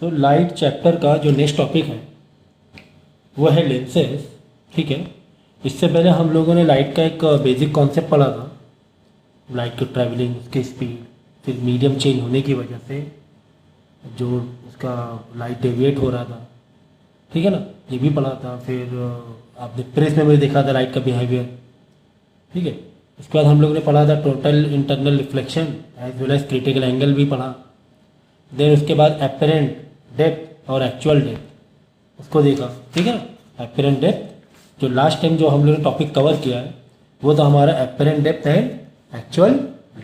तो light chapter का जो नेक्स्ट टॉपिक है वो है लेंसेज। ठीक है, इससे पहले हम लोगों ने लाइट का एक बेसिक कॉन्सेप्ट पढ़ा था, लाइट की ट्रैवलिंग, उसकी स्पीड, फिर मीडियम चेंज होने की वजह से जो उसका लाइट डेविएट हो रहा था, ठीक है ना, ये भी पढ़ा था। फिर आपने प्रेस में भी देखा था लाइट का बिहेवियर। ठीक है, उसके बाद हम लोगों ने पढ़ा था total internal reflection as well as critical angle भी पढ़ा। देन उसके बाद एपरेंट डेप्थ और एक्चुअल डेप्थ उसको देखा। ठीक है ना, एपरेंट डेप्थ जो लास्ट टाइम जो हम लोगों ने टॉपिक कवर किया है वो तो हमारा apparent depth and actual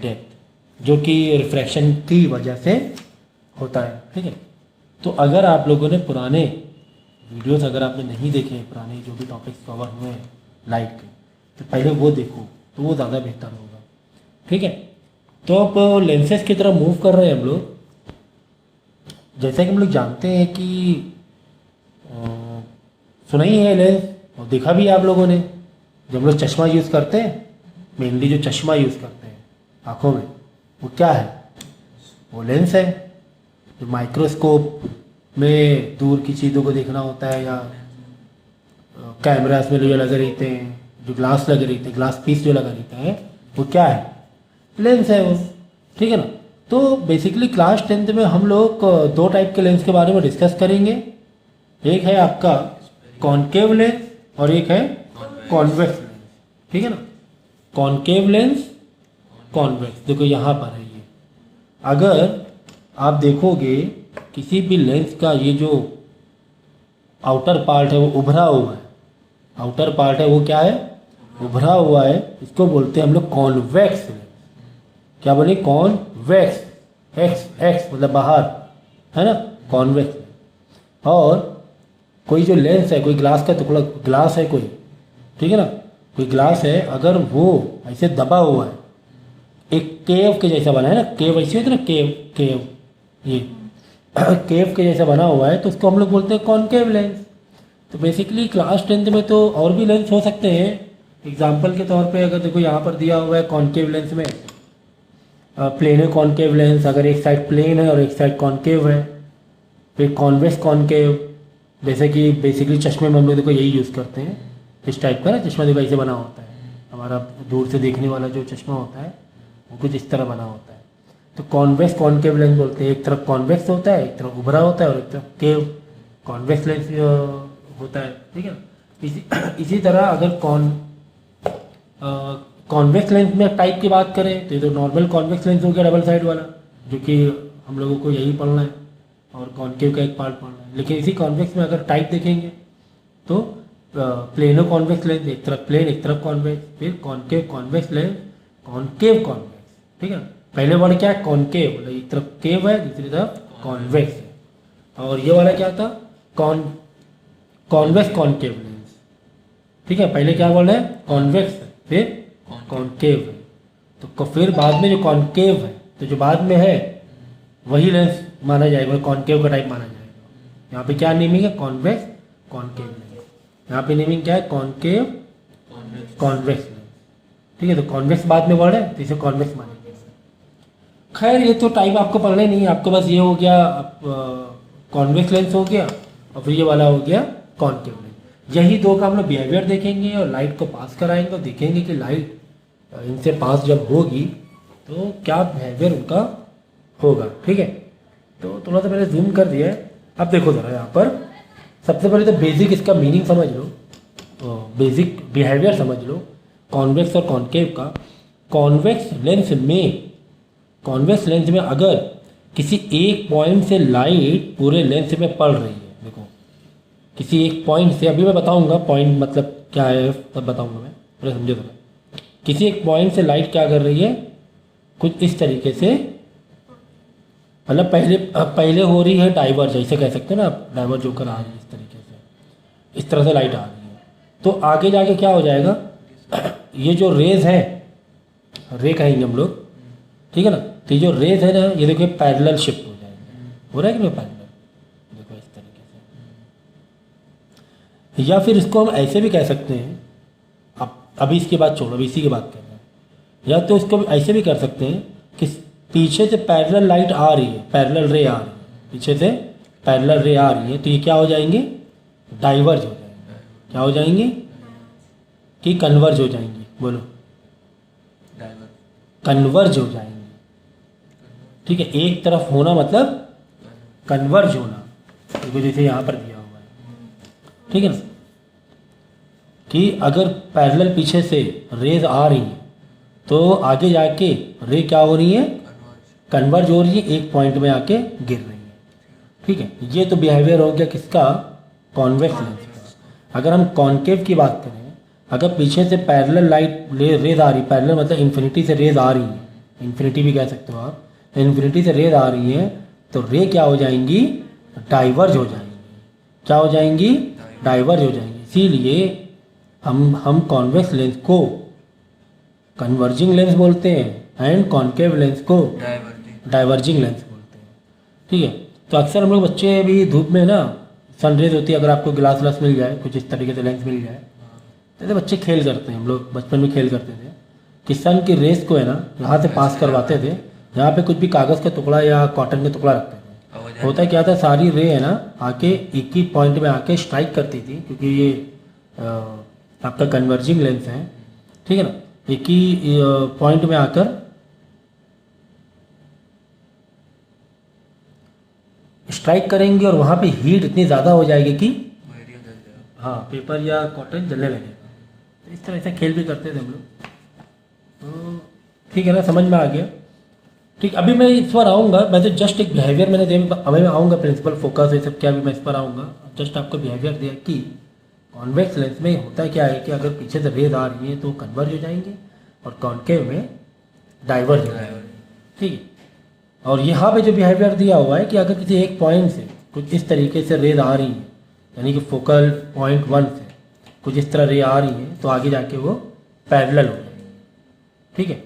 depth जो कि रिफ्रैक्शन की वजह से होता है। ठीक है, तो अगर आप लोगों ने पुराने वीडियोस अगर आपने नहीं देखे, पुराने जो भी टॉपिक्स कवर हुए हैं लाइट के, तो पहले वो देखो तो वो ज़्यादा बेहतर होगा। ठीक है, तो अब लेंसेज की तरफ मूव कर रहे हैं हम लोग। जैसे कि हम लोग जानते हैं कि सुना ही है लेंस और देखा भी आप लोगों ने, जब हम लोग चश्मा यूज़ करते हैं, मेनली जो चश्मा यूज़ करते हैं आँखों में, वो क्या है? वो लेंस है। जो माइक्रोस्कोप में दूर की चीज़ों को देखना होता है, या कैमरास में जो लगे रहते हैं, जो ग्लास लगे रहते हैं, ग्लास पीस जो लगा रहता है, वो क्या है? लेंस है वो। ठीक है ना, तो बेसिकली क्लास 10th में हम लोग दो टाइप के लेंस के बारे में डिस्कस करेंगे। एक है आपका कॉनकेव लेंस और एक है कॉन्वेक्स लेंस। ठीक है ना, कॉनकेव लेंस, कॉन्वेक्स। देखो यहाँ पर है ये, अगर आप देखोगे किसी भी लेंस का ये जो आउटर पार्ट है वो उभरा हुआ है, आउटर पार्ट है वो क्या है? उभरा हुआ है। इसको बोलते हैं हम लोग कॉन्वेक्स लेंस। क्या बोले? कॉन्वेक्स, एक्स एक्स मतलब बाहर, है ना, कॉन्वेक्स। और कोई जो लेंस है, कोई ग्लास का टुकड़ा, ग्लास है कोई, ठीक है ना, कोई ग्लास है, अगर वो ऐसे दबा हुआ है, एक केव के जैसा बना है ना, केव ऐसे होता है ना, केव केव, ये केव के जैसा बना हुआ है, तो उसको हम लोग बोलते हैं कॉनकेव लेंस। तो बेसिकली क्लास 10th में तो और भी लेंस हो सकते हैं। एग्जाम्पल के तौर पे अगर देखो यहाँ पर दिया हुआ है कॉनकेव लेंस में प्लेन है कॉनकेव लेंस, अगर एक साइड प्लेन है और एक साइड कॉनकेव है। फिर कॉन्वेक्स कॉनकेव, जैसे कि बेसिकली चश्मे में हम लोग देखो यही यूज़ करते हैं, इस टाइप का ना चश्मा देखो ऐसे बना होता है, हमारा दूर से देखने वाला जो चश्मा होता है वो कुछ इस तरह बना होता है। तो कॉन्वेक्स कॉनकेव लेंस बोलते हैं। एक तरफ कॉन्वेक्स होता है, एक तरफ उभरा होता है, और एक तरफ केव कॉन्वेक्स लेंस होता है। ठीक है, इसी तरह अगर कॉन्वेक्स लेंस में टाइप की बात करें तो ये तो नॉर्मल कॉन्वेक्स लेंस हो गया, डबल साइड वाला, जो कि हम लोगों को यही पढ़ना है, और कॉनकेव का एक पार्ट पढ़ना है। लेकिन इसी कॉन्वेक्स में अगर टाइप देखेंगे तो प्लेनो कॉन्वेक्स लेंस, एक तरफ प्लेन एक तरफ कॉन्वेक्स, फिर concave convex lens, concave convex. ठीक है, पहले वर्ड क्या है? कॉनकेव, मतलब एक तरफ केव है, दूसरी तरफ कॉन्वेक्स है। और ये वाला क्या था? Convex concave lens. ठीक है, पहले क्या वर्ड है? कॉन्वेक्स है, फिर कॉनकेव है। तो फिर बाद में जो कॉनकेव है, तो जो बाद में है वही लेंस माना जाएगा, कॉनकेव का टाइप माना जाएगा। यहाँ पे क्या नेमिंग है? Convex concave lens. यहाँ पे नेमिंग क्या है? Concave convex lens. ठीक है, तो कॉन्वेक्स बाद में वर्ड है तो इसे कॉन्वेक्स मानेंगे। खैर ये तो टाइप आपको पढ़ना ही नहीं है, आपको बस ये हो गया कॉन्वेक्स लेंस हो गया, और फिर ये वाला हो गया कॉनकेव लेंस। यही दो का हम लोग बिहेवियर देखेंगे और लाइट को पास कराएंगे और देखेंगे कि लाइट इनसे पास जब होगी तो क्या बिहेवियर उनका होगा। ठीक है, तो थोड़ा सा मैंने जूम कर दिया है। अब देखो ज़रा यहाँ पर सबसे पहले तो बेसिक इसका मीनिंग समझ लो, बेसिक बिहेवियर समझ लो कॉन्वेक्स और कॉनकेव का। कॉन्वेक्स लेंस में अगर किसी एक पॉइंट से लाइट पूरे लेंस में पड़ रही है, देखो किसी एक पॉइंट से, अभी मैं बताऊंगा पॉइंट मतलब क्या है, तब बताऊंगा मैं, पहले समझो तो। किसी एक पॉइंट से लाइट क्या कर रही है? कुछ इस तरीके से, मतलब पहले हो रही है डाइवर्ज, जैसे कह सकते हैं ना, डाइवर्ज होकर आ रही है इस तरीके से, इस तरह से लाइट आ रही है। तो आगे जाके क्या हो जाएगा? ये जो रेज है, रे कहेंगे हम लोग, ठीक है ना, तो ये जो रेज है ना, ये देखिए पैरेलल शिफ्ट हो जाएगा, हो रहा है कि नहीं पैरेलल, देखो इस तरीके से। या फिर इसको हम ऐसे भी कह सकते हैं, अब अभी इसकी बात छोड़ो, अभी इसी की बात कर रहे हैं। या तो इसको ऐसे भी कर सकते हैं कि पीछे से पैरेलल लाइट आ रही है, पैरेलल रे आ रही है, पीछे से पैरेलल रे आ रही है तो ये क्या हो जाएंगे, डाइवर्ज हो जाएंगे। क्या हो जाएंगे कि कन्वर्ज हो जाएंगे, बोलो कन्वर्ज हो जाएंगे। ठीक है, एक तरफ होना मतलब कन्वर्ज होना, देखो जैसे यहाँ पर दिया हुआ है। ठीक है ना, कि अगर पैरेलल पीछे से रेज आ रही है तो आगे जाके रे क्या हो रही है, कन्वर्ज हो रही है, एक पॉइंट में आके गिर रही है। ठीक है, ये तो बिहेवियर हो गया किसका, कॉन्वेक्स लेंस का। अगर हम कॉन्केव की बात करें, अगर पीछे से पैरेलल लाइट रेज आ रही, पैरेलल मतलब इन्फिनिटी से रेज आ रही है, इन्फिनिटी भी कह सकते हो आप, इन्फिनिटी से रेज आ रही है तो रे क्या हो जाएंगी, डाइवर्ज हो जाएंगी। क्या हो जाएंगी, डाइवर्ज हो जाएंगी। इसीलिए हम कॉन्वेक्स लेंस को कन्वर्जिंग लेंस बोलते हैं एंड कॉन्केव लेंस को डाइवर्जिंग लेंस बोलते हैं। ठीक है, तो अक्सर हम लोग बच्चे भी धूप में ना, सनरेज होती है, अगर आपको ग्लास व्लास मिल जाए, कुछ इस तरीके से लेंस मिल जाए, जैसे बच्चे खेल करते हैं, हम लोग बचपन में खेल करते थे कि सन की रेस को है ना यहाँ से पास करवाते थे, यहाँ पे कुछ भी कागज़ का टुकड़ा या कॉटन का टुकड़ा रखते थे। होता क्या था, सारी रे है ना आके एक ही पॉइंट में आके स्ट्राइक करती थी, क्योंकि ये आपका कन्वर्जिंग लेंस है। ठीक है ना, एक ही पॉइंट में आकर स्ट्राइक करेंगे और वहाँ पे हीट इतनी ज़्यादा हो जाएगी कि हाँ पेपर या कॉटन जलने लगेगा। तो इस तरह से खेल भी करते थे हम लोग। तो ठीक है ना, समझ में आ गया। ठीक, अभी मैं इस पर आऊँगा, मैं तो जस्ट एक बिहेवियर मैंने दिया, अभी मैं आऊँगा प्रिंसिपल फोकस ये सब क्या भी मैं इस पर आऊँगा। जस्ट आपको बिहेवियर दिया कि कॉन्वेक्स लेंस में होता क्या है कि अगर पीछे से रेज आ रही है तो कन्वर्ज हो जाएंगे और कॉन्केव में डाइवर्ज हो जाएंगे। ठीक है, और यहाँ पे जो बिहेवियर दिया हुआ है कि अगर किसी एक पॉइंट से कुछ इस तरीके से रेज आ रही है, यानी कि फोकल पॉइंट 1 से कुछ इस तरह रे आ रही है तो आगे जाके वो पैरेलल हो जाएगी। ठीक है,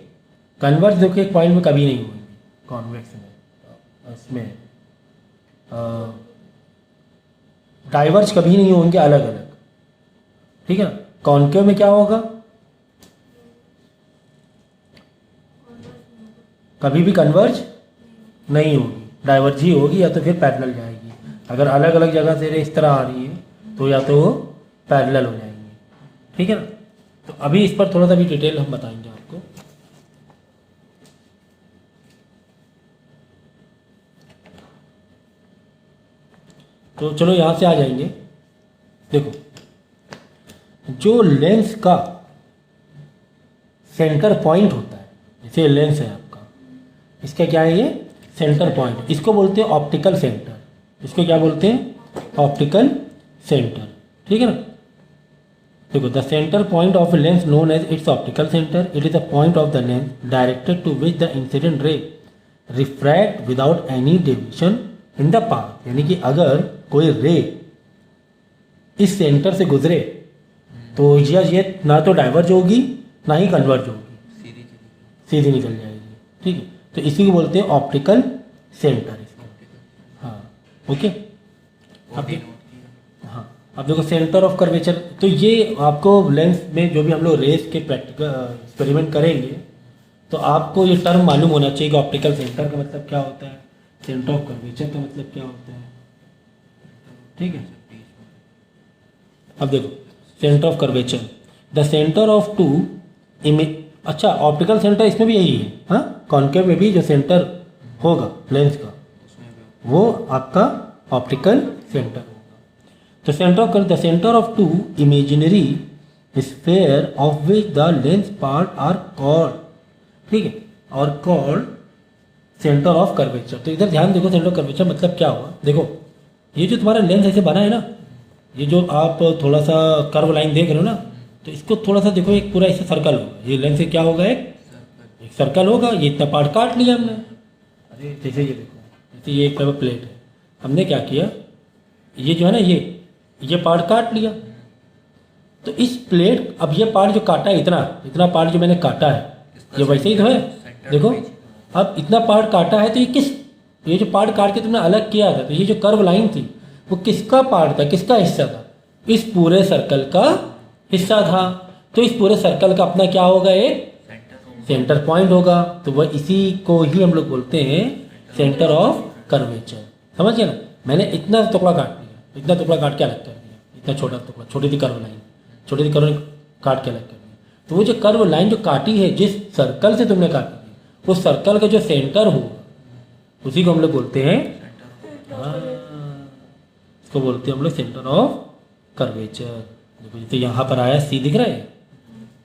कन्वर्ज जो कि एक पॉइंट में कभी नहीं होगी कॉन्वेक्स में, इसमें डाइवर्ज कभी नहीं होंगे अलग अलग। ठीक है ना, कॉन्केव में क्या होगा, कभी भी कन्वर्ज नहीं होगी, डाइवर्ज ही होगी या तो फिर पैरेलल जाएगी। अगर अलग अलग जगह से रे इस तरह आ रही है तो या तो वो पैरेलल हो जाएंगी। ठीक है ना, तो अभी इस पर थोड़ा सा भी डिटेल हम बताएंगे आपको। तो चलो यहाँ से आ जाएंगे। देखो, जो लेंस का सेंटर पॉइंट होता है, जैसे लेंस है आपका, इसका क्या है, ये सेंटर पॉइंट, इसको बोलते हैं ऑप्टिकल सेंटर। इसको क्या बोलते हैं, ऑप्टिकल सेंटर। ठीक है ना, देखो, the centre point of lens known as its optical centre, it is the point of the lens directed to which the incident ray refract without any deviation in the path. यानी कि अगर कोई रे इस सेंटर से गुजरे तो ये ना तो डाइवर्ज होगी ना ही कन्वर्ज होगी, सीधी निकल जाएगी। ठीक है, तो इसी को बोलते हैं ऑप्टिकल सेंटर। हाँ, ओके। अब देखो सेंटर ऑफ कर्वेचर, तो ये आपको लेंस में जो भी हम लोग रेस के प्रैक्टिकल एक्सपेरिमेंट करेंगे तो आपको ये टर्म मालूम होना चाहिए कि ऑप्टिकल सेंटर का मतलब क्या होता है, सेंटर ऑफ कर्वेचर का मतलब क्या होता है। ठीक है, अब देखो centre of curvature, the centre of two image. अच्छा, ऑप्टिकल सेंटर इसमें भी यही है, हाँ, कॉन्केव में भी जो सेंटर होगा लेंस का वो आपका ऑप्टिकल सेंटर होगा। तो the centre of two imaginary sphere of which the lens part are called, ठीक है, और कॉल्ड सेंटर ऑफ कर्वेचर। तो इधर ध्यान देखो, सेंटर ऑफ कर्वेचर मतलब क्या हुआ। देखो, ये जो तुम्हारा लेंस ऐसे बना है ना, ये जो आप थोड़ा सा कर्व लाइन देख रहे हो ना, तो इसको थोड़ा सा देखो, एक पूरा ऐसे सर्कल होगा, ये लेंस से क्या होगा, एक सर्कल होगा। ये इतना पार्ट काट लिया हमने। अरे जैसे ये देखो, जैसे ये एक प्लेट है, हमने क्या किया, ये जो है ना ये पार्ट काट लिया। तो इस प्लेट, अब ये पार्ट जो काटा है, इतना पार्ट जो मैंने काटा है, ये वैसे ही तो है। देखो, अब इतना पार्ट काटा है तो ये जो पार्ट काट के तुमने अलग किया था, तो ये जो कर्व लाइन थी वो किसका पार्ट था, किसका हिस्सा था, इस पूरे सर्कल का हिस्सा था। तो इस पूरे सर्कल का अपना क्या होगा, एक सेंटर पॉइंट होगा। तो वह इसी को ही हम लोग बोलते हैं सेंटर ऑफ कर्वेचर। समझ गए ना, मैंने इतना टुकड़ा काट लिया, इतना टुकड़ा काट के अलग कर दिया, इतना छोटा टुकड़ा, छोटी सी कर्व लाइन, छोटी सी कर्व काट के अलग कर दिया। तो वो जो कर्व लाइन जो काटी है, जिस सर्कल से तुमने काटी है, उस सर्कल का जो सेंटर होगा उसी को हम लोग बोलते हैं, इसको बोलते हैं हम लोग सेंटर ऑफ कर्वेचर। देखो जैसे यहाँ पर आया सी दिख रहा है,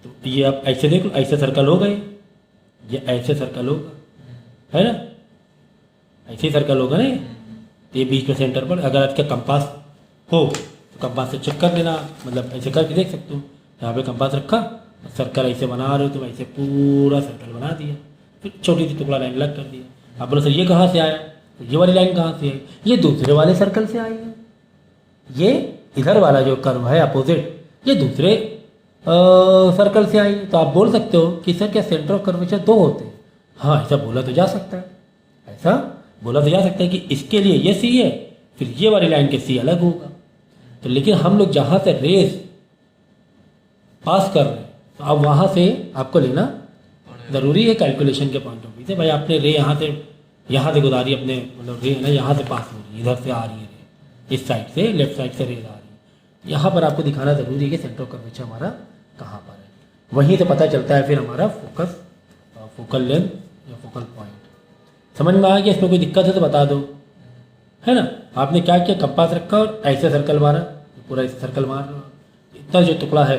तो ये आप ऐसे देख लो, ऐसे सर्कल हो गए, ये ऐसे सर्कल होगा, है ना, ऐसे ही सर्कल होगा ना ये बीच में सेंटर पर। अगर आपका कंपास हो तो कंपास से चेक कर लेना, मतलब ऐसे करके देख सकते हो, यहाँ पे कंपास रखा, सर्कल ऐसे बना रहे हो तो ऐसे पूरा सर्कल बना दिया, फिर छोटी सी टुकड़ा लाइन अलग कर दिया। आप बोलो सर ये कहाँ से आया, तो ये वाली लाइन कहाँ से आई, ये दूसरे वाले सर्कल से आई है, ये इधर वाला जो कर्व है अपोजिट, ये दूसरे सर्कल से आई। तो आप बोल सकते हो कि सर क्या सेंटर ऑफ कर्वेचर दो होते हैं? हाँ, ऐसा बोला तो जा सकता है, ऐसा बोला तो जा सकता है कि इसके लिए ये सी है, फिर ये वाली लाइन के सी अलग होगा। तो लेकिन हम लोग जहाँ से रेस पास कर रहे हैं, तो अब वहाँ से आपको लेना ज़रूरी है कैलकुलेशन के पॉइंट ऑफ व्यू से। भाई आपने रे यहाँ से गुजारी, अपने मतलब रे है ना यहाँ से पास हो रही है, इधर से आ रही है रे, इस साइड से लेफ्ट साइड से रे आ रही है। यहाँ पर आपको दिखाना ज़रूरी है कि सेंटर ऑफ कर्वेचर हमारा कहाँ पर है। वहीं से पता चलता है फिर हमारा फोकस, फोकल लेंथ या फोकल पॉइंट। समझ में आ गया? इसमें कोई दिक्कत है तो बता दो, है ना। आपने क्या किया, कंपास रखा और ऐसे सर्कल मारा, पूरा ऐसे सर्कल मार रहा, इतना जो टुकड़ा है,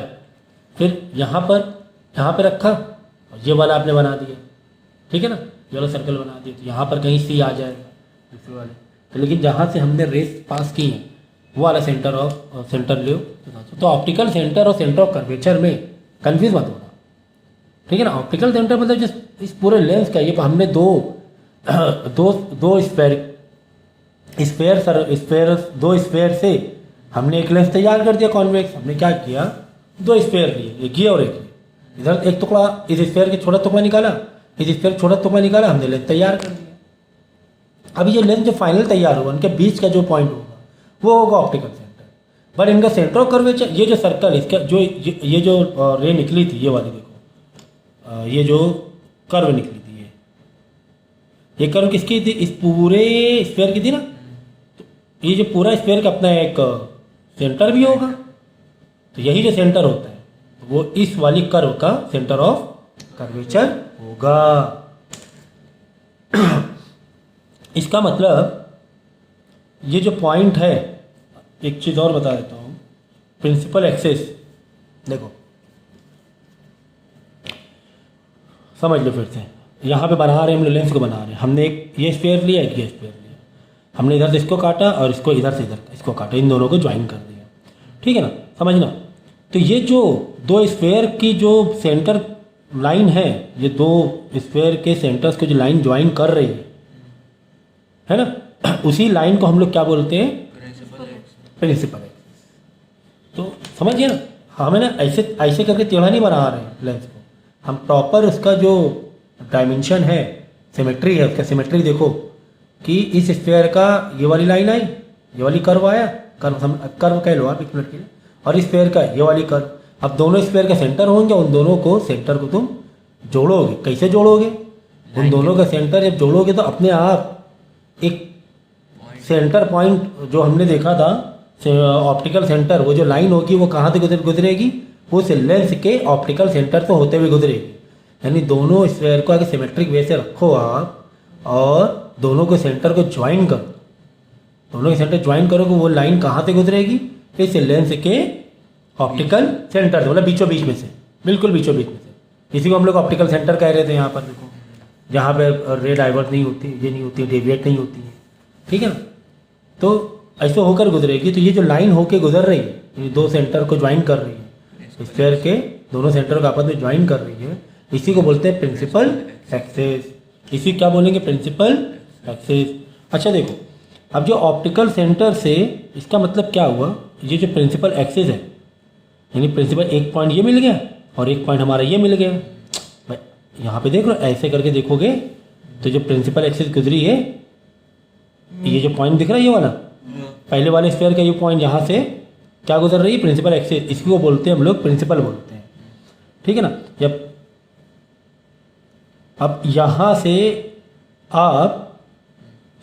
फिर यहाँ पर रखा और ये वाला आपने बना दिया, ठीक है ना, ये वाला सर्कल बना दिया। तो यहाँ पर कहीं सी आ जाएगा दूसरे वाले। तो लेकिन जहाँ से हमने रेस पास की है वो वाला सेंटर लो। तो ऑप्टिकल सेंटर और सेंटर ऑफ कर्वेचर में कन्फ्यूज मत होना, ठीक है ना। ऑप्टिकल सेंटर मतलब जिस इस पूरे लेंस का, ये हमने दो स्फेयर से हमने एक लेंस तैयार कर दिया कॉन्वेक्स। हमने क्या किया, दो स्फेयर लिए, एक ये और एक ये। इधर एक टुकड़ा, इस स्फेयर के छोटा टुकड़ा निकाला, इस स्फेयर छोटा टुकड़ा निकाला, हमने लेंस तैयार कर दिया। अब ये लेंस जो फाइनल तैयार होगा, उनके बीच का जो पॉइंट होगा वो होगा ऑप्टिकल सेंटर। बट इनका सेंटर ऑफ कर्वेचर, ये जो सर्कल, इसका जो ये जो रे निकली थी, ये वाली देखो, ये जो कर्व निकली थी, ये कर्व किसकी थी, इस पूरे स्फेयर की थी ना। तो ये जो पूरा स्फेयर का अपना एक सेंटर भी होगा, तो यही जो सेंटर होता है वो इस वाली कर्व का सेंटर ऑफ कर्वेचर होगा। इसका मतलब ये जो पॉइंट है, एक चीज़ और बता देता हूँ, प्रिंसिपल एक्सिस देखो, समझ लो फिर से। यहाँ पे बना रहे हैं हम लोग, लेंस को बना रहे हैं, हमने एक ये स्फेयर लिया, एक ये स्फेयर लिया, हमने इधर से इसको काटा और इसको इधर से इधर इसको काटा, इन दोनों को ज्वाइन कर दिया, ठीक है ना, समझना। तो ये जो दो स्फेयर की जो सेंटर लाइन है, ये दो स्फेयर के सेंटर्स को जो लाइन ज्वाइन कर रही है ना, उसी लाइन को हम लोग क्या बोलते हैं, प्रिंसिपल एक्सिस। तो समझिए ना, हमें ना ऐसे करके टेढ़ा नहीं बना रहे हैं लेंस को, हम प्रॉपर उसका जो डायमेंशन है, सिमेट्री है, उसका सिमेट्री देखो कि इस स्फेयर का ये वाली लाइन आई, ये वाली कर्व आया, कर्व कह लो आप एक मिनट के लिए, और इस स्फेयर का ये वाली कर्व। अब दोनों स्फेयर का सेंटर होंगे, उन दोनों को सेंटर को तुम जोड़ोगे। कैसे जोड़ोगे, उन दोनों का सेंटर जब जोड़ोगे तो अपने आप एक सेंटर पॉइंट जो हमने देखा था ऑप्टिकल सेंटर, वो जो लाइन होगी वो कहाँ से गुजरेगी, उस लेंस के ऑप्टिकल सेंटर से होते हुए गुजरेगी। यानी दोनों स्फेयर को अगर सिमेट्रिक वे से रखो आप और दोनों को सेंटर को ज्वाइन करो, दोनों के सेंटर ज्वाइन करोगे, वो लाइन कहाँ से गुजरेगी, इस लेंस के ऑप्टिकल सेंटर से, मतलब बीचों बीच में से, बिल्कुल बीचों बीच में से। इसी को हम लोग ऑप्टिकल सेंटर कह रहे थे। यहाँ पर देखो, जहाँ पे रे डाइवर्ट नहीं होती, ये नहीं होती, डेविएट नहीं होती है, ठीक है ना। तो ऐसे होकर गुजरेगी। तो ये जो लाइन होकर गुजर रही है, ये दो सेंटर को ज्वाइन कर रही है, स्फेयर के दोनों सेंटर को आपस में ज्वाइन कर रही है, इसी को बोलते हैं प्रिंसिपल एक्सिस। इसी क्या बोलेंगे, प्रिंसिपल एक्सिस। अच्छा देखो, अब जो ऑप्टिकल सेंटर से, इसका मतलब क्या हुआ, ये जो प्रिंसिपल एक्सिस है, यानी प्रिंसिपल एक पॉइंट ये मिल गया और एक पॉइंट हमारा ये मिल गया। भाई यहाँ पे देख लो, ऐसे करके देखोगे तो जो प्रिंसिपल एक्सिस गुजरी है, ये जो पॉइंट दिख रहा है ये वाला, पहले वाले स्फेयर का ये पॉइंट, यहाँ से क्या गुजर रही है, प्रिंसिपल एक्सिस। इसी को बोलते हैं हम लोग प्रिंसिपल बोलते हैं, ठीक है ना। जब अब यहाँ से आप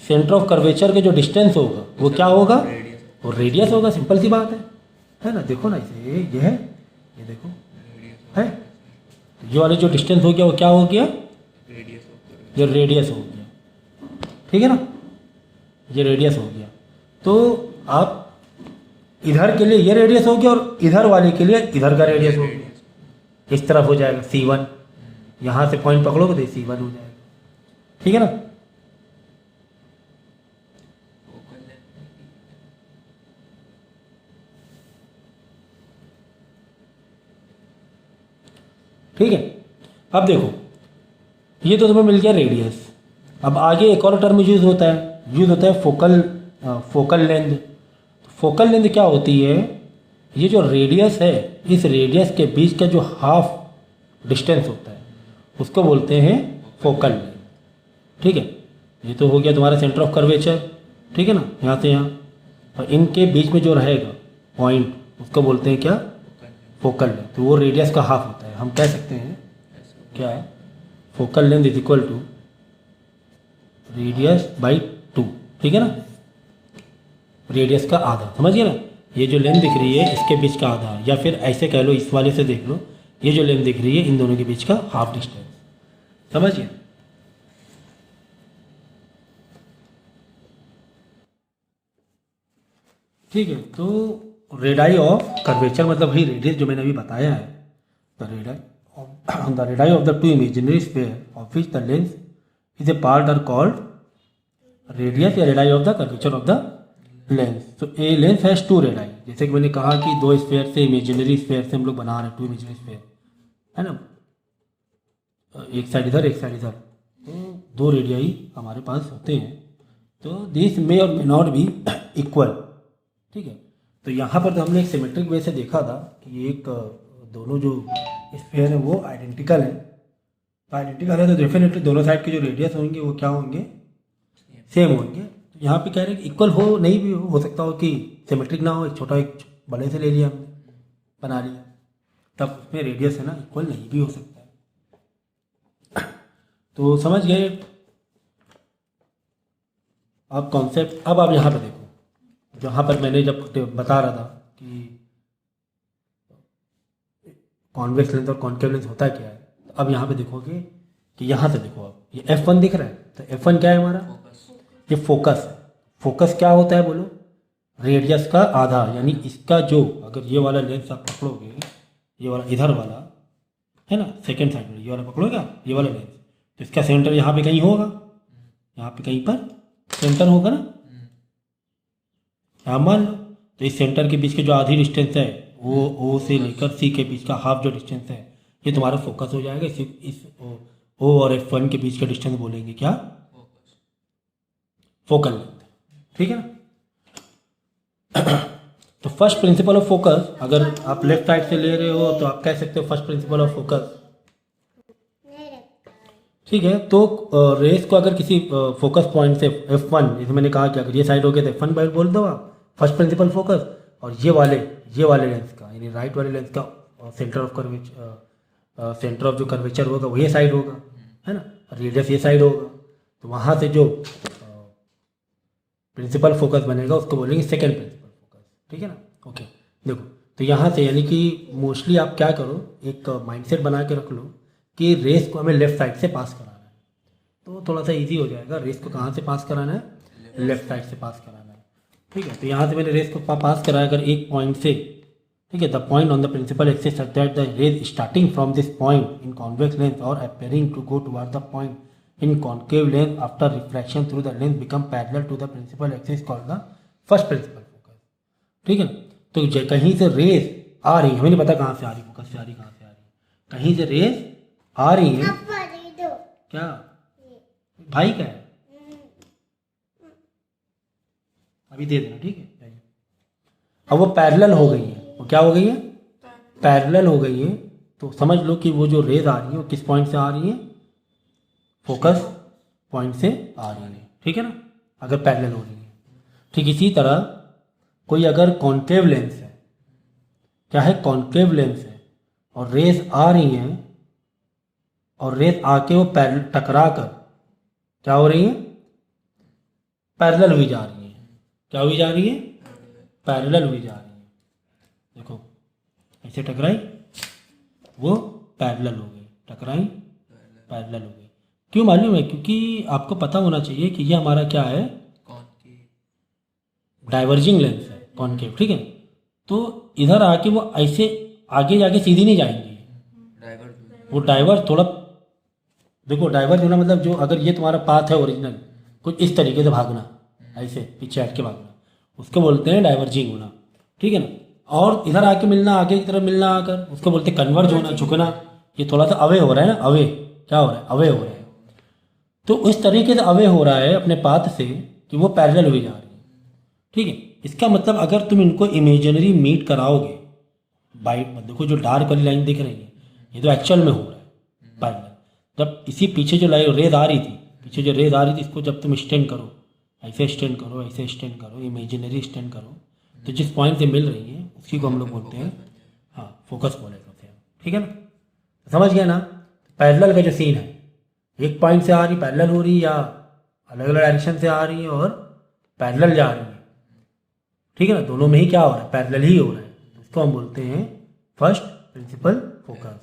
सेंटर ऑफ कर्वेचर के जो डिस्टेंस होगा वो क्या होगा, रेडियस वो रेडियस होगा। सिंपल सी बात है ना। देखो ना इसे, ये है, ये देखो है, तो ये वाले जो डिस्टेंस हो गया वो क्या हो गया, रेडियस ऑफ ये रेडियस हो गया, ठीक है ना, ये रेडियस हो गया। तो आप इधर के लिए ये रेडियस हो गया और इधर वाले के लिए इधर का रेडियस हो गया, इस तरफ हो जाएगा C1, यहाँ से पॉइंट पकड़ोगे तो C1 हो जाएगा, ठीक है ना। ठीक है, अब देखो ये तो तुम्हें मिल गया रेडियस। अब आगे एक और टर्म यूज होता है फोकल लेंथ। फोकल लेंथ क्या होती है, ये जो रेडियस है, इस रेडियस के बीच का जो हाफ डिस्टेंस होता है उसको बोलते हैं फोकल लेंथ, ठीक है। ये तो हो गया तुम्हारा सेंटर ऑफ कर्वेचर, ठीक है ना, यहाँ से यहाँ, और इनके बीच में जो रहेगा पॉइंट उसको बोलते हैं क्या, फोकल लेंथ। तो वो रेडियस का हाफ होता है। हम कह सकते हैं क्या, focal length is equal to radius by 2, ठीक है ना, रेडियस का आधा, समझिए ना। ये जो लेंथ दिख रही है इसके बीच का आधा, या फिर ऐसे कह लो, इस वाले से देख लो, ये जो लेंथ दिख रही है इन दोनों के बीच का हाफ डिस्टेंस, समझिए। ठीक है, तो रेडाई ऑफ कर्वेचर मतलब वही रेडियस जो मैंने अभी बताया है, the radii of the two imaginary sphere of which the lens is a part are called radius या radii of the curvature of the lens. तो a lens has two radii, जैसे कि मैंने कहा कि दो स्फीयर से, इमेजिनरी स्फीयर से हम लोग बना रहे हैं, टू इमेजिनरी स्फीयर है ना, एक साइड इधर एक साइड इधर, तो दो रेडियाई हमारे पास होते हैं। तो दिस मे और मे नॉट बी इक्वल, ठीक है। तो यहाँ पर तो हमने एक सिमेट्रिक वे से देखा था कि एक दोनों जो स्फीयर है वो आइडेंटिकल है, तो आइडेंटिकल है तो डेफिनेटली दोनों साइड के जो रेडियस होंगे वो क्या होंगे, सेम होंगे। तो यहाँ पे कह रहे हैं कि इक्वल हो, नहीं भी हो सकता हो कि सिमेट्रिक ना हो, एक छोटा एक बड़े से ले लिया हमने, बना लिया, तब उसमें रेडियस है ना इक्वल नहीं भी हो सकता है। तो समझ गए आप कॉन्सेप्ट। अब आप यहाँ पर देखो, जहाँ पर मैंने जब बता रहा था कि कॉन्वेक्स लेंस और कॉन्केव लेंस होता क्या है, तो अब यहाँ पे देखोगे कि यहाँ से देखो, आप ये F1 दिख रहा है, तो F1 क्या है हमारा, ये फोकस है। फोकस क्या होता है बोलो, रेडियस का आधा, यानी इसका जो, अगर ये वाला लेंस आप पकड़ोगे, ये वाला इधर वाला है ना, सेकेंड साइड में ये वाला पकड़ोगे आप, ये वाला लेंस, तो इसका सेंटर यहाँ पे कहीं होगा, यहाँ पे कहीं पर सेंटर होगा ना, यहाँ मान लो। तो इस सेंटर के बीच के जो आधी डिस्टेंस है वो O से लेकर C के बीच का हाफ जो डिस्टेंस है ये तुम्हारा फोकस हो जाएगा। इस O और F1 के बीच का डिस्टेंस बोलेंगे क्या, फोकल लेंथ, ठीक है ना। तो फर्स्ट प्रिंसिपल ऑफ फोकस, अगर आप लेफ्ट साइड से ले रहे हो तो आप कह सकते हो फर्स्ट प्रिंसिपल ऑफ फोकस, ठीक है। तो रेस को अगर किसी फोकस पॉइंट से F1, जैसे मैंने कहा कि अगर ये साइड हो गया तो F1 बाइट बोल दो आप, फर्स्ट प्रिंसिपल फोकस, और ये वाले लेंस का, यानी राइट वाले लेंस का centre of curvature, centre of जो कर्वेचर होगा वो ये साइड होगा, है ना, रेडियस ये साइड होगा। तो वहाँ से जो प्रिंसिपल फोकस बनेगा उसको बोलेंगे सेकेंड प्रिंसिपल फोकस, ठीक है ना। ओके, देखो तो यहाँ से यानी कि मोस्टली आप क्या करो, एक माइंडसेट बना के रख लो कि रेस को हमें लेफ्ट साइड से पास कराना है, तो थोड़ा सा इजी हो जाएगा। रेस को कहाँ से पास कराना है, लेफ्ट साइड से पास कराना है, ठीक है। तो यहाँ से मैंने रेस को पास कराया अगर एक पॉइंट से, ठीक है, the point on the principal axis such that the rays starting from this point in convex lens और appearing to go toward the point in concave lens after refraction through the lens become parallel to the principal axis called the first principal focus, ठीक है। तो कहीं से race आ रही है, हमें नहीं पता कहाँ से आ रही, फोकस से आ रही, कहाँ से आ रही, कहीं से रेस आ रही है, क्या भाई का है, अभी दे देना, ठीक है। अब वो पैरेलल हो गई है, वो क्या हो गई है, पैरेलल हो गई है। तो समझ लो कि वो जो रेज आ रही है वो किस पॉइंट से आ रही है, फोकस पॉइंट से आ रही है, ठीक है ना, अगर पैरेलल हो रही है। ठीक इसी तरह कोई अगर कॉन्केव लेंस है, क्या है, कॉन्केव लेंस है, और रेस आ रही हैं, और रेस आके वो टकरा कर क्या हो रही है, पैरेलल हुई जा रही हैं। क्या हुई जा रही है? पैरेलल हुई जा रही है। देखो ऐसे टकराई, वो पैरेलल हो गई, टकराई पैरेलल हो गई। क्यों मालूम है? क्योंकि आपको पता होना चाहिए कि ये हमारा क्या है, डाइवर्जिंग लेंस है, कॉनकेव, ठीक है। तो इधर आके वो ऐसे आगे जाके सीधी नहीं जाएंगी, वो डाइवर्ज थोड़ा, देखो डाइवर्ज होना मतलब जो अगर ये तुम्हारा पाथ है ओरिजिनल, कुछ इस तरीके से भागना, ऐसे पीछे हट के भागना, उसको बोलते हैं डाइवर्जिंग होना, ठीक है ना। और इधर आके मिलना, आगे की तरफ मिलना आकर, उसको बोलते हैं कन्वर्ज होना, झुकना। ये थोड़ा सा अवे हो रहा है ना, अवे क्या हो रहा है, अवे हो रहा है। तो उस तरीके से अवे हो रहा है अपने पाथ से कि वो पैरेलल हुई जा रही है, ठीक है। इसका मतलब अगर तुम इनको इमेजिनरी मीट कराओगे बाई, देखो जो डार्क वाली लाइन दिख रही है, ये तो एक्चुअल में हो रहा है पैरेलल। जब इसी पीछे जो रेज आ रही थी, पीछे जो रेज आ रही थी, इसको जब तुम स्टैंड करो, ऐसे स्टैंड करो, ऐसे स्टैंड करो, इमेजिनरी स्टैंड करो, तो जिस पॉइंट से मिल रही है उसी को हम लोग बोलते हैं, हाँ, फोकस पॉइंट होते हैं, ठीक है ना। समझ गया ना। पैरेलल का जो सीन है, एक पॉइंट से आ रही पैरेलल हो रही, या अलग अलग डायरेक्शन से आ रही है और पैरेलल जा रही है, ठीक है ना। दोनों में ही क्या हो रहा है, पैरेलल ही हो रहा है। इसको हम बोलते हैं फर्स्ट प्रिंसिपल फोकस,